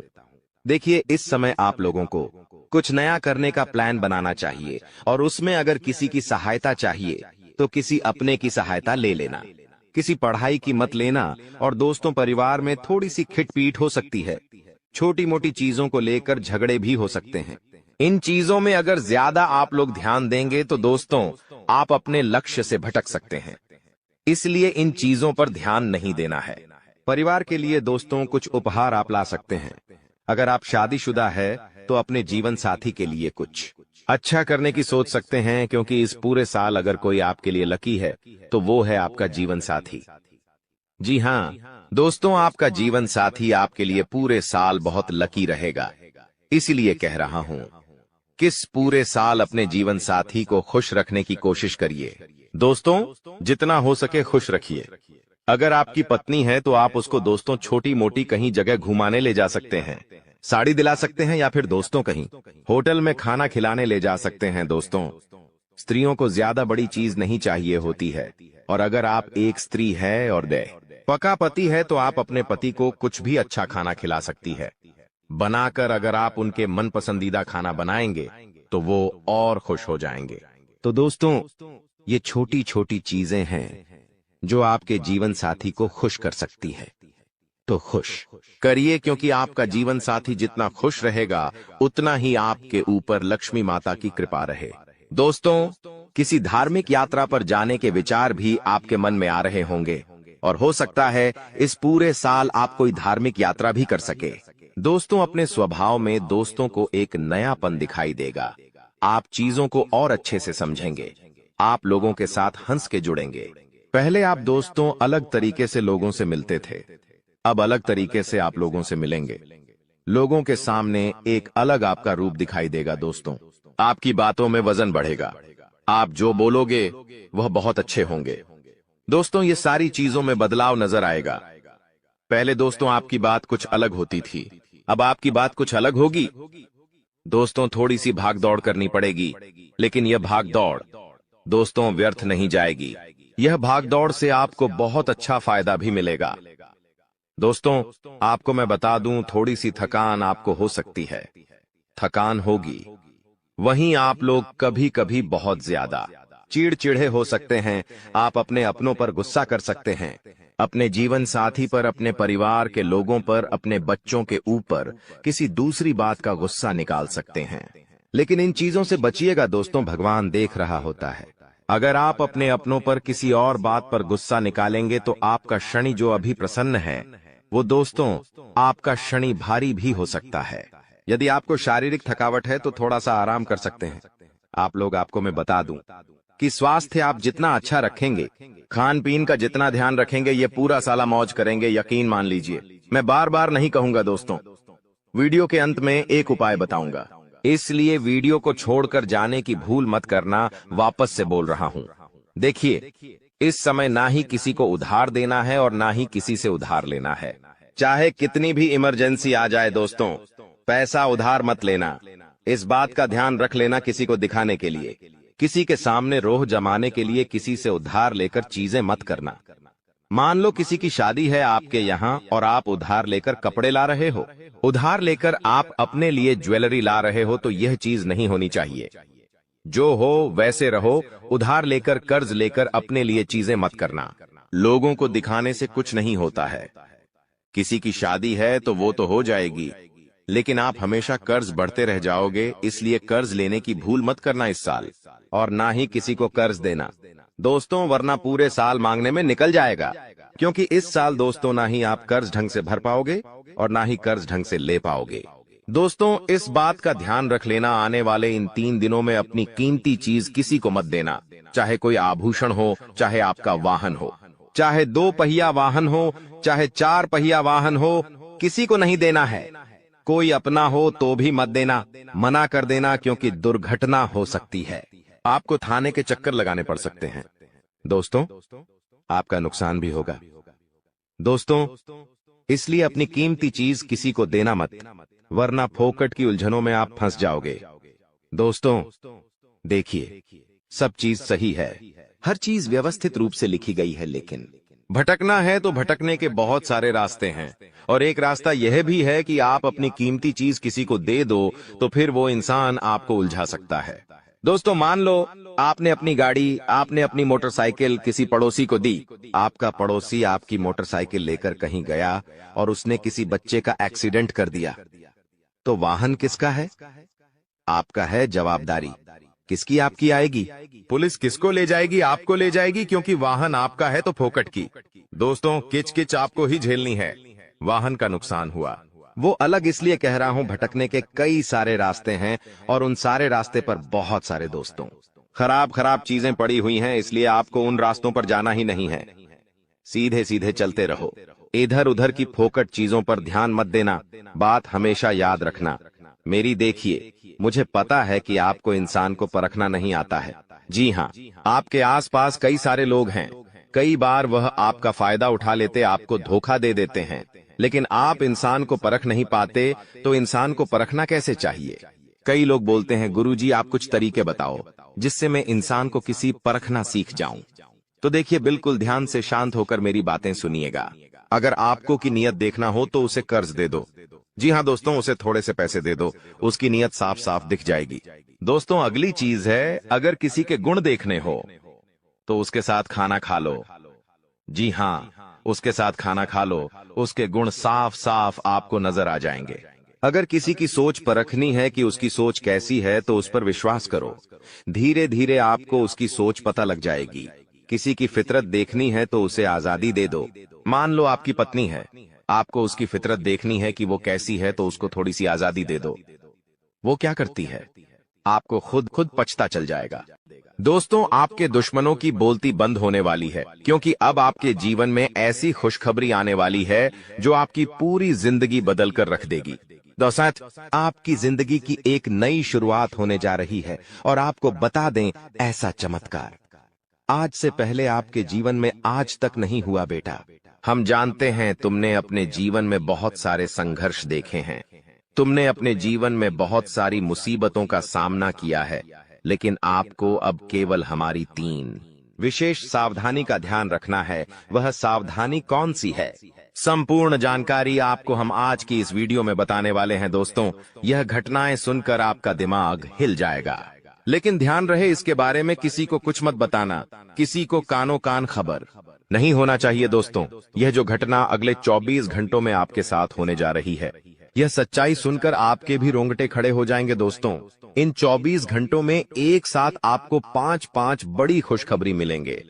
देखिए, इस समय आप लोगों को कुछ नया करने का प्लान बनाना चाहिए, और उसमें अगर किसी की सहायता चाहिए तो किसी अपने की सहायता ले लेना। किसी पढ़ाई की मत लेना, और दोस्तों परिवार में थोड़ी सी खिटपीट हो सकती है। छोटी मोटी चीजों को लेकर झगड़े भी हो सकते हैं। इन चीजों में अगर ज्यादा आप लोग ध्यान देंगे तो दोस्तों, आप अपने लक्ष्य से भटक सकते हैं। इसलिए इन चीजों पर ध्यान नहीं देना है। परिवार के लिए दोस्तों कुछ उपहार आप ला सकते हैं। अगर आप शादीशुदा है तो अपने जीवन साथी के लिए कुछ अच्छा करने की सोच सकते हैं, क्योंकि इस पूरे साल अगर कोई आपके लिए लकी है तो वो है आपका जीवन साथी। जी हाँ दोस्तों, आपका जीवन साथी आपके लिए पूरे साल बहुत लकी रहेगा। इसीलिए कह रहा हूं, किस पूरे साल अपने जीवन साथी को खुश रखने की कोशिश करिए। दोस्तों, जितना हो सके खुश रखिए। अगर आपकी पत्नी है तो आप उसको दोस्तों छोटी मोटी कहीं जगह घुमाने ले जा सकते हैं, साड़ी दिला सकते हैं, या फिर दोस्तों कहीं होटल में खाना खिलाने ले जा सकते हैं। दोस्तों, स्त्रियों को ज्यादा बड़ी चीज नहीं चाहिए होती है, और अगर आप एक स्त्री है और पका पति है तो आप अपने पति को कुछ भी अच्छा खाना खिला सकती है। बनाकर अगर आप उनके मन पसंदीदा खाना बनाएंगे तो वो और खुश हो जाएंगे। तो दोस्तों, ये छोटी छोटी चीजें हैं जो आपके जीवन साथी को खुश कर सकती है। तो खुश करिए, क्योंकि आपका जीवन साथी जितना खुश रहेगा उतना ही आपके ऊपर लक्ष्मी माता की कृपा रहे। दोस्तों, किसी धार्मिक यात्रा पर जाने के विचार भी आपके मन में आ रहे होंगे, और हो सकता है इस पूरे साल आप कोई धार्मिक यात्रा भी कर सके। दोस्तों, अपने स्वभाव में दोस्तों को एक नयापन दिखाई देगा। आप चीजों को और अच्छे से समझेंगे। आप लोगों के साथ हंस के जुड़ेंगे। पहले आप दोस्तों अलग तरीके से लोगों से मिलते थे, अब अलग तरीके से आप लोगों से मिलेंगे। लोगों के सामने एक अलग आपका रूप दिखाई देगा। दोस्तों, आपकी बातों में वजन बढ़ेगा। आप जो बोलोगे वह बहुत अच्छे होंगे। दोस्तों, ये सारी चीजों में बदलाव नजर आएगा। पहले दोस्तों आपकी बात कुछ अलग होती थी, अब आपकी बात कुछ अलग होगी। दोस्तों, थोड़ी सी भाग दौड़ करनी पड़ेगी, लेकिन यह भाग दौड़ दोस्तों व्यर्थ नहीं जाएगी। यह भाग दौड़ से आपको बहुत अच्छा फायदा भी मिलेगा। दोस्तों, आपको मैं बता दूं, थोड़ी सी थकान आपको हो सकती है। थकान होगी। वहीं आप लोग कभी कभी बहुत ज्यादा चिड़चिड़े हो सकते हैं। आप अपने अपनों पर गुस्सा कर सकते हैं, अपने जीवन साथी पर, अपने परिवार के लोगों पर, अपने बच्चों के ऊपर किसी दूसरी बात का गुस्सा निकाल सकते हैं। लेकिन इन चीजों से बचिएगा दोस्तों, भगवान देख रहा होता है। अगर आप अपने अपनों पर किसी और बात पर गुस्सा निकालेंगे तो आपका शनि जो अभी प्रसन्न है, वो दोस्तों आपका शनि भारी भी हो सकता है। यदि आपको शारीरिक थकावट है तो थोड़ा सा आराम कर सकते हैं। आप लोग, आपको मैं बता दूं कि स्वास्थ्य आप जितना अच्छा रखेंगे, खान पीन का जितना ध्यान रखेंगे, ये पूरा साला मौज करेंगे, यकीन मान लीजिए। मैं बार बार नहीं कहूंगा दोस्तों, वीडियो के अंत में एक उपाय बताऊंगा, इसलिए वीडियो को छोड़कर जाने की भूल मत करना। वापस से बोल रहा हूं, देखिए, इस समय ना ही किसी को उधार देना है और ना ही किसी से उधार लेना है। चाहे कितनी भी इमरजेंसी आ जाए दोस्तों, पैसा उधार मत लेना। इस बात का ध्यान रख लेना, किसी को दिखाने के लिए, किसी के सामने रोह जमाने के लिए किसी से उधार लेकर चीजें मत करना। मान लो किसी की शादी है आपके यहाँ और आप उधार लेकर कपड़े ला रहे हो, उधार लेकर आप अपने लिए ज्वेलरी ला रहे हो, तो यह चीज नहीं होनी चाहिए। जो हो वैसे रहो। उधार लेकर, कर्ज लेकर अपने लिए चीजें मत करना। लोगों को दिखाने से कुछ नहीं होता है। किसी की शादी है तो वो तो हो जाएगी, लेकिन आप हमेशा कर्ज बढ़ते रह जाओगे। इसलिए कर्ज लेने की भूल मत करना इस साल, और ना ही किसी को कर्ज देना दोस्तों, वरना पूरे साल मांगने में निकल जाएगा। क्योंकि इस साल दोस्तों ना ही आप कर्ज ढंग से भर पाओगे और ना ही कर्ज ढंग से ले पाओगे। दोस्तों, इस बात का ध्यान रख लेना, आने वाले इन 3 दिनों में अपनी कीमती चीज किसी को मत देना। चाहे कोई आभूषण हो, चाहे आपका वाहन हो, चाहे 2 पहिया वाहन हो, चाहे 4 पहिया वाहन हो, किसी को नहीं देना है। कोई अपना हो तो भी मत देना, मना कर देना, क्योंकि दुर्घटना हो सकती है। आपको थाने के चक्कर लगाने पड़ सकते हैं। दोस्तों, आपका नुकसान भी होगा। दोस्तों, इसलिए अपनी कीमती चीज किसी को देना मत, वरना फोकट की उलझनों में आप फंस जाओगे। दोस्तों, देखिए, सब चीज सही है, हर चीज व्यवस्थित रूप से लिखी गई है, लेकिन भटकना है तो भटकने के बहुत सारे रास्ते हैं। और एक रास्ता यह भी है कि आप अपनी कीमती चीज किसी को दे दो तो फिर वो इंसान आपको उलझा सकता है। दोस्तों, मान लो आपने अपनी गाड़ी, आपने अपनी मोटरसाइकिल किसी पड़ोसी को दी। आपका पड़ोसी आपकी मोटरसाइकिल लेकर कहीं गया और उसने किसी बच्चे का एक्सीडेंट कर दिया, तो वाहन किसका है? आपका है। जवाबदारी किसकी? आपकी आएगी। पुलिस किसको ले जाएगी? आपको ले जाएगी, क्योंकि वाहन आपका है तो फोकट की। दोस्तों, किच-किच आपको ही झेलनी है। वाहन का नुकसान हुआ, वो अलग इसलिए कह रहा हूं, भटकने के कई सारे रास्ते हैं और उन सारे रास्ते पर बहुत सारे दोस्तों खराब खराब चीजें पड़ी हुई हैं, इसलिए आपको उन रास्तों पर जाना ही नहीं है। सीधे सीधे चलते रहो, इधर उधर की फोकट चीजों पर ध्यान मत देना। बात हमेशा याद रखना मेरी। देखिए, मुझे पता है कि आपको इंसान को परखना नहीं आता है। जी हाँ, आपके आसपास कई सारे लोग हैं। कई बार वह आपका फायदा उठा लेते, आपको धोखा दे देते हैं, लेकिन आप इंसान को परख नहीं पाते, तो इंसान को परखना कैसे चाहिए? कई लोग बोलते हैं, गुरुजी आप कुछ तरीके बताओ जिससे मैं इंसान को किसी परखना सीख जाऊं। तो देखिए, बिल्कुल ध्यान से शांत होकर मेरी बातें सुनिएगा। अगर आपको की नियत देखना हो तो उसे कर्ज दे दो। जी हाँ दोस्तों, उसे थोड़े से पैसे दे दो, उसकी नियत साफ साफ दिख जाएगी। दोस्तों, अगली चीज है, अगर किसी के गुण देखने हो तो उसके साथ खाना खा लो। जी हाँ, उसके साथ खाना खा लो, उसके गुण साफ साफ आपको नजर आ जाएंगे। अगर किसी की सोच परखनी है कि उसकी सोच कैसी है, तो उस पर विश्वास करो। धीरे धीरे आपको उसकी सोच पता लग जाएगी। किसी की फितरत देखनी है तो उसे आजादी दे दो। मान लो आपकी पत्नी है, आपको उसकी फितरत देखनी है कि वो कैसी है, तो उसको थोड़ी सी आजादी दे दो। वो क्या करती है, आपको खुद खुद पछता चल जाएगा। दोस्तों, आपके दुश्मनों की बोलती बंद होने वाली है, क्योंकि अब आपके जीवन में ऐसी खुशखबरी आने वाली है जो आपकी पूरी जिंदगी बदल कर रख देगी। दोस्तों, आपकी जिंदगी की एक नई शुरुआत होने जा रही है, और आपको बता दें, ऐसा चमत्कार आज से पहले आपके जीवन में आज तक नहीं हुआ। बेटा, हम जानते हैं तुमने अपने जीवन में बहुत सारे संघर्ष देखे हैं, तुमने अपने जीवन में बहुत सारी मुसीबतों का सामना किया है, लेकिन आपको अब केवल हमारी 3 विशेष सावधानी का ध्यान रखना है। वह सावधानी कौन सी है? संपूर्ण जानकारी आपको हम आज की इस वीडियो में बताने वाले हैं। दोस्तों, यह घटनाएं सुनकर आपका दिमाग हिल जाएगा, लेकिन ध्यान रहे, इसके बारे में किसी को कुछ मत बताना, किसी को कानो कान खबर नहीं होना चाहिए। दोस्तों, यह जो घटना अगले 24 घंटों में आपके साथ होने जा रही है, यह सच्चाई सुनकर आपके भी रोंगटे खड़े हो जाएंगे। दोस्तों, इन 24 घंटों में एक साथ आपको 5-5 बड़ी खुशखबरी मिलेंगे,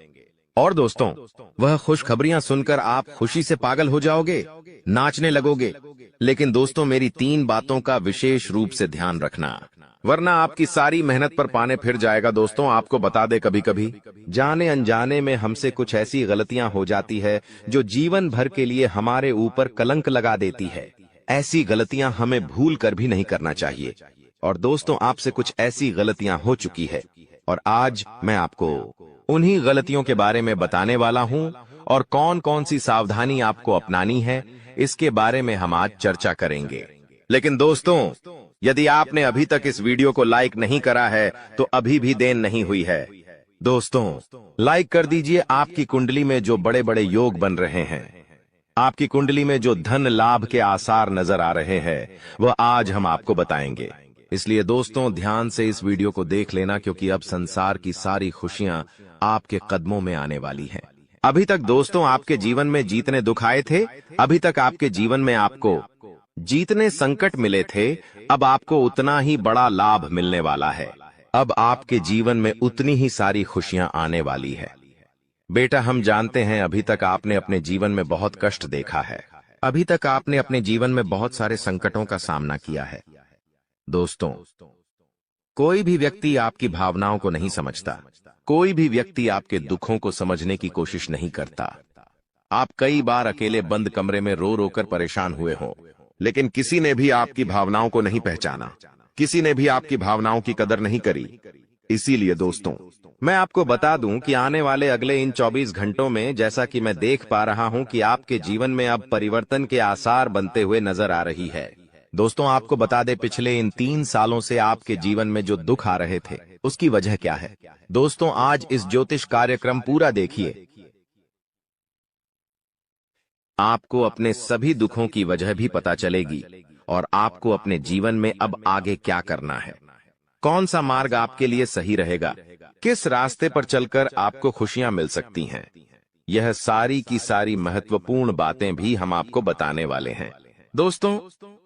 और दोस्तों, वह खुशखबरियां सुनकर आप खुशी से पागल हो जाओगे, नाचने लगोगे। लेकिन दोस्तों, मेरी 3 बातों का विशेष रूप से ध्यान रखना, वरना आपकी सारी मेहनत पर पानी फिर जाएगा। दोस्तों, आपको बता दे, कभी कभी जाने अनजाने में हमसे कुछ ऐसी गलतियां हो जाती है जो जीवन भर के लिए हमारे ऊपर कलंक लगा देती है। ऐसी गलतियां हमें भूल कर भी नहीं करना चाहिए। और दोस्तों, आपसे कुछ ऐसी गलतियां हो चुकी है, और आज मैं आपको उन्हीं गलतियों के बारे में बताने वाला हूं, और कौन कौन सी सावधानी आपको अपनानी है, इसके बारे में हम आज चर्चा करेंगे। लेकिन दोस्तों, यदि आपने अभी तक इस वीडियो को लाइक नहीं करा है, तो अभी भी देर नहीं हुई है। दोस्तों, लाइक कर दीजिए। आपकी कुंडली में जो बड़े बड़े योग बन रहे हैं, आपकी कुंडली में जो धन लाभ के आसार नजर आ रहे हैं, वह आज हम आपको बताएंगे। इसलिए दोस्तों, ध्यान से इस वीडियो को देख लेना, क्योंकि अब संसार की सारी खुशियां आपके कदमों में आने वाली हैं। अभी तक दोस्तों आपके जीवन में जितने दुख आए थे, अभी तक आपके जीवन में आपको जितने संकट मिले थे, अब आपको उतना ही बड़ा लाभ मिलने वाला है। अब आपके जीवन में उतनी ही सारी खुशियां आने वाली है। बेटा, हम जानते हैं अभी तक आपने अपने जीवन में बहुत कष्ट देखा है, अभी तक आपने अपने जीवन में बहुत सारे संकटों का सामना किया है। दोस्तों, कोई भी व्यक्ति आपकी भावनाओं को नहीं समझता। कोई भी व्यक्ति आपके दुखों को समझने की कोशिश नहीं करता। आप कई बार अकेले बंद कमरे में रो रो कर परेशान हुए हो, लेकिन किसी ने भी आपकी भावनाओं को नहीं पहचाना। किसी ने भी आपकी भावनाओं की कदर नहीं करी। इसीलिए दोस्तों, मैं आपको बता दूं कि आने वाले अगले इन 24 घंटों में, जैसा कि मैं देख पा रहा हूं कि आपके जीवन में अब परिवर्तन के आसार बनते हुए नजर आ रही है। दोस्तों, आपको बता दें, पिछले इन 3 सालों से आपके जीवन में जो दुख आ रहे थे, उसकी वजह क्या है। दोस्तों, आज इस ज्योतिष कार्यक्रम पूरा देखिए। आपको अपने सभी दुखों की वजह भी पता चलेगी और आपको अपने जीवन में अब आगे क्या करना है, कौन सा मार्ग आपके लिए सही रहेगा, किस रास्ते पर चलकर आपको खुशियां मिल सकती हैं। यह सारी की सारी महत्वपूर्ण बातें भी हम आपको बताने वाले हैं। दोस्तों,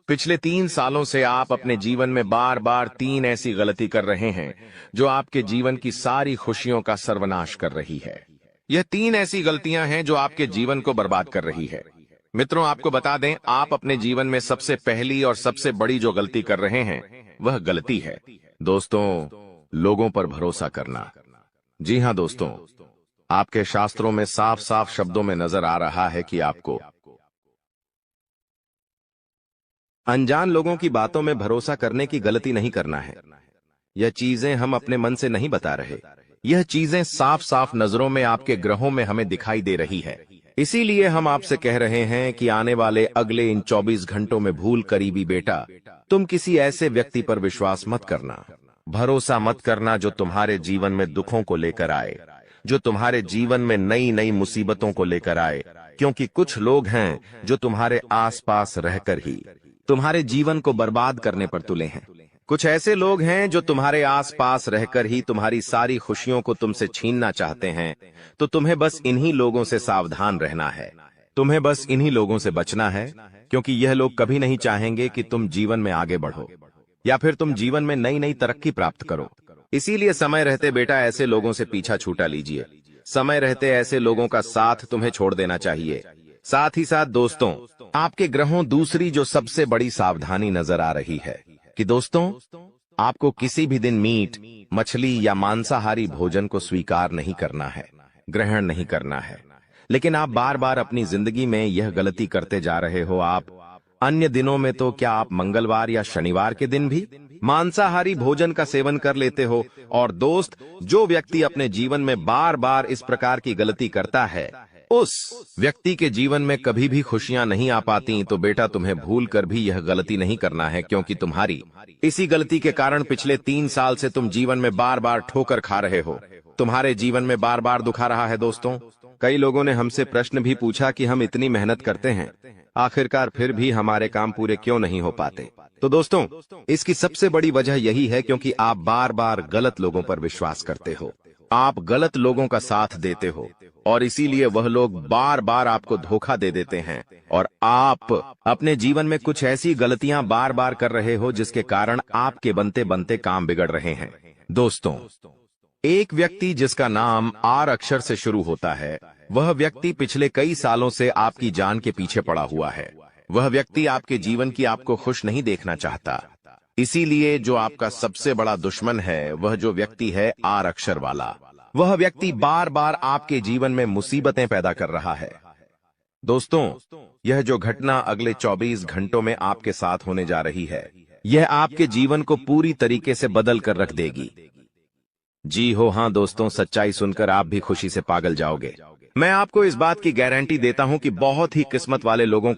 पिछले 3 सालों से आप अपने जीवन में बार बार 3 ऐसी गलती कर रहे हैं जो आपके जीवन की सारी खुशियों का सर्वनाश कर रही है। यह 3 ऐसी गलतियां हैं जो आपके जीवन को बर्बाद कर रही है। मित्रों, आपको बता दें, आप अपने जीवन में सबसे पहली और सबसे बड़ी जो गलती कर रहे हैं, वह गलती है दोस्तों, लोगों पर भरोसा करना। जी हां दोस्तों, आपके शास्त्रों में साफ साफ शब्दों में नजर आ रहा है कि आपको अनजान लोगों की बातों में भरोसा करने की गलती नहीं करना है। यह चीजें हम अपने मन से नहीं बता रहे, यह चीजें साफ साफ नजरों में आपके ग्रहों में हमें दिखाई दे रही है। इसीलिए हम आपसे कह रहे हैं कि आने वाले अगले इन 24 घंटों में भूल करीबी बेटा, तुम किसी ऐसे व्यक्ति पर विश्वास मत करना, भरोसा मत करना जो तुम्हारे जीवन में दुखों को लेकर आए, जो तुम्हारे जीवन में नई नई मुसीबतों को लेकर आए। क्योंकि कुछ लोग हैं जो तुम्हारे आसपास रहकर ही तुम्हारे जीवन को बर्बाद करने पर तुले हैं। कुछ ऐसे लोग हैं जो तुम्हारे आसपास रहकर ही तुम्हारी सारी खुशियों को तुमसे छीनना चाहते हैं। तो तुम्हें बस इन्हीं लोगों से सावधान रहना है, तुम्हें बस इन्हीं लोगों से बचना है, क्योंकि यह लोग कभी नहीं चाहेंगे कि तुम जीवन में आगे बढ़ो या फिर तुम जीवन में नई नई तरक्की प्राप्त करो। इसीलिए समय रहते बेटा ऐसे लोगों से पीछा छूटा लीजिए। समय रहते ऐसे लोगों का साथ तुम्हें छोड़ देना चाहिए। साथ ही साथ दोस्तों, आपके ग्रहों दूसरी जो सबसे बड़ी सावधानी नजर आ रही है कि दोस्तों, आपको किसी भी दिन मीट, मछली या मांसाहारी भोजन को स्वीकार नहीं करना है, ग्रहण नहीं करना है। लेकिन आप बार बार अपनी जिंदगी में यह गलती करते जा रहे हो। आप अन्य दिनों में तो क्या आप मंगलवार या शनिवार के दिन भी मांसाहारी भोजन का सेवन कर लेते हो। और दोस्त, जो व्यक्ति अपने जीवन में बार बार इस प्रकार की गलती करता है, उस व्यक्ति के जीवन में कभी भी खुशियां नहीं आ पाती। तो बेटा, तुम्हें भूल कर भी यह गलती नहीं करना है, क्योंकि तुम्हारी इसी गलती के कारण पिछले 3 साल से तुम जीवन में बार बार ठोकर खा रहे हो, तुम्हारे जीवन में बार बार दुख आ रहा है। दोस्तों, कई लोगों ने हमसे प्रश्न भी पूछा कि हम इतनी मेहनत करते हैं, आखिरकार फिर भी हमारे काम पूरे क्यों नहीं हो पाते। तो दोस्तों, इसकी सबसे बड़ी वजह यही है क्योंकि आप बार बार गलत लोगों पर विश्वास करते हो, आप गलत लोगों का साथ देते हो, और इसीलिए वह लोग बार बार आपको धोखा दे देते हैं और आप अपने जीवन में कुछ ऐसी गलतियां बार बार कर रहे हो जिसके कारण आपके बनते बनते काम बिगड़ रहे हैं। दोस्तों, एक व्यक्ति जिसका नाम आर अक्षर से शुरू होता है, वह व्यक्ति पिछले कई सालों से आपकी जान के पीछे पड़ा हुआ है। वह व्यक्ति आपके जीवन की आपको खुश नहीं देखना चाहता। इसीलिए जो आपका सबसे बड़ा दुश्मन है, वह जो व्यक्ति है आर अक्षर वाला, वह व्यक्ति बार बार आपके जीवन में मुसीबतें पैदा कर रहा है। दोस्तों, यह जो घटना अगले 24 घंटों में आपके साथ होने जा रही है, यह आपके जीवन को पूरी तरीके से बदल कर रख देगी। जी हो हां दोस्तों, सच्चाई सुनकर आप भी खुशी से पागल जाओगे। मैं आपको इस बात की गारंटी देता हूं कि बहुत ही किस्मत वाले लोगों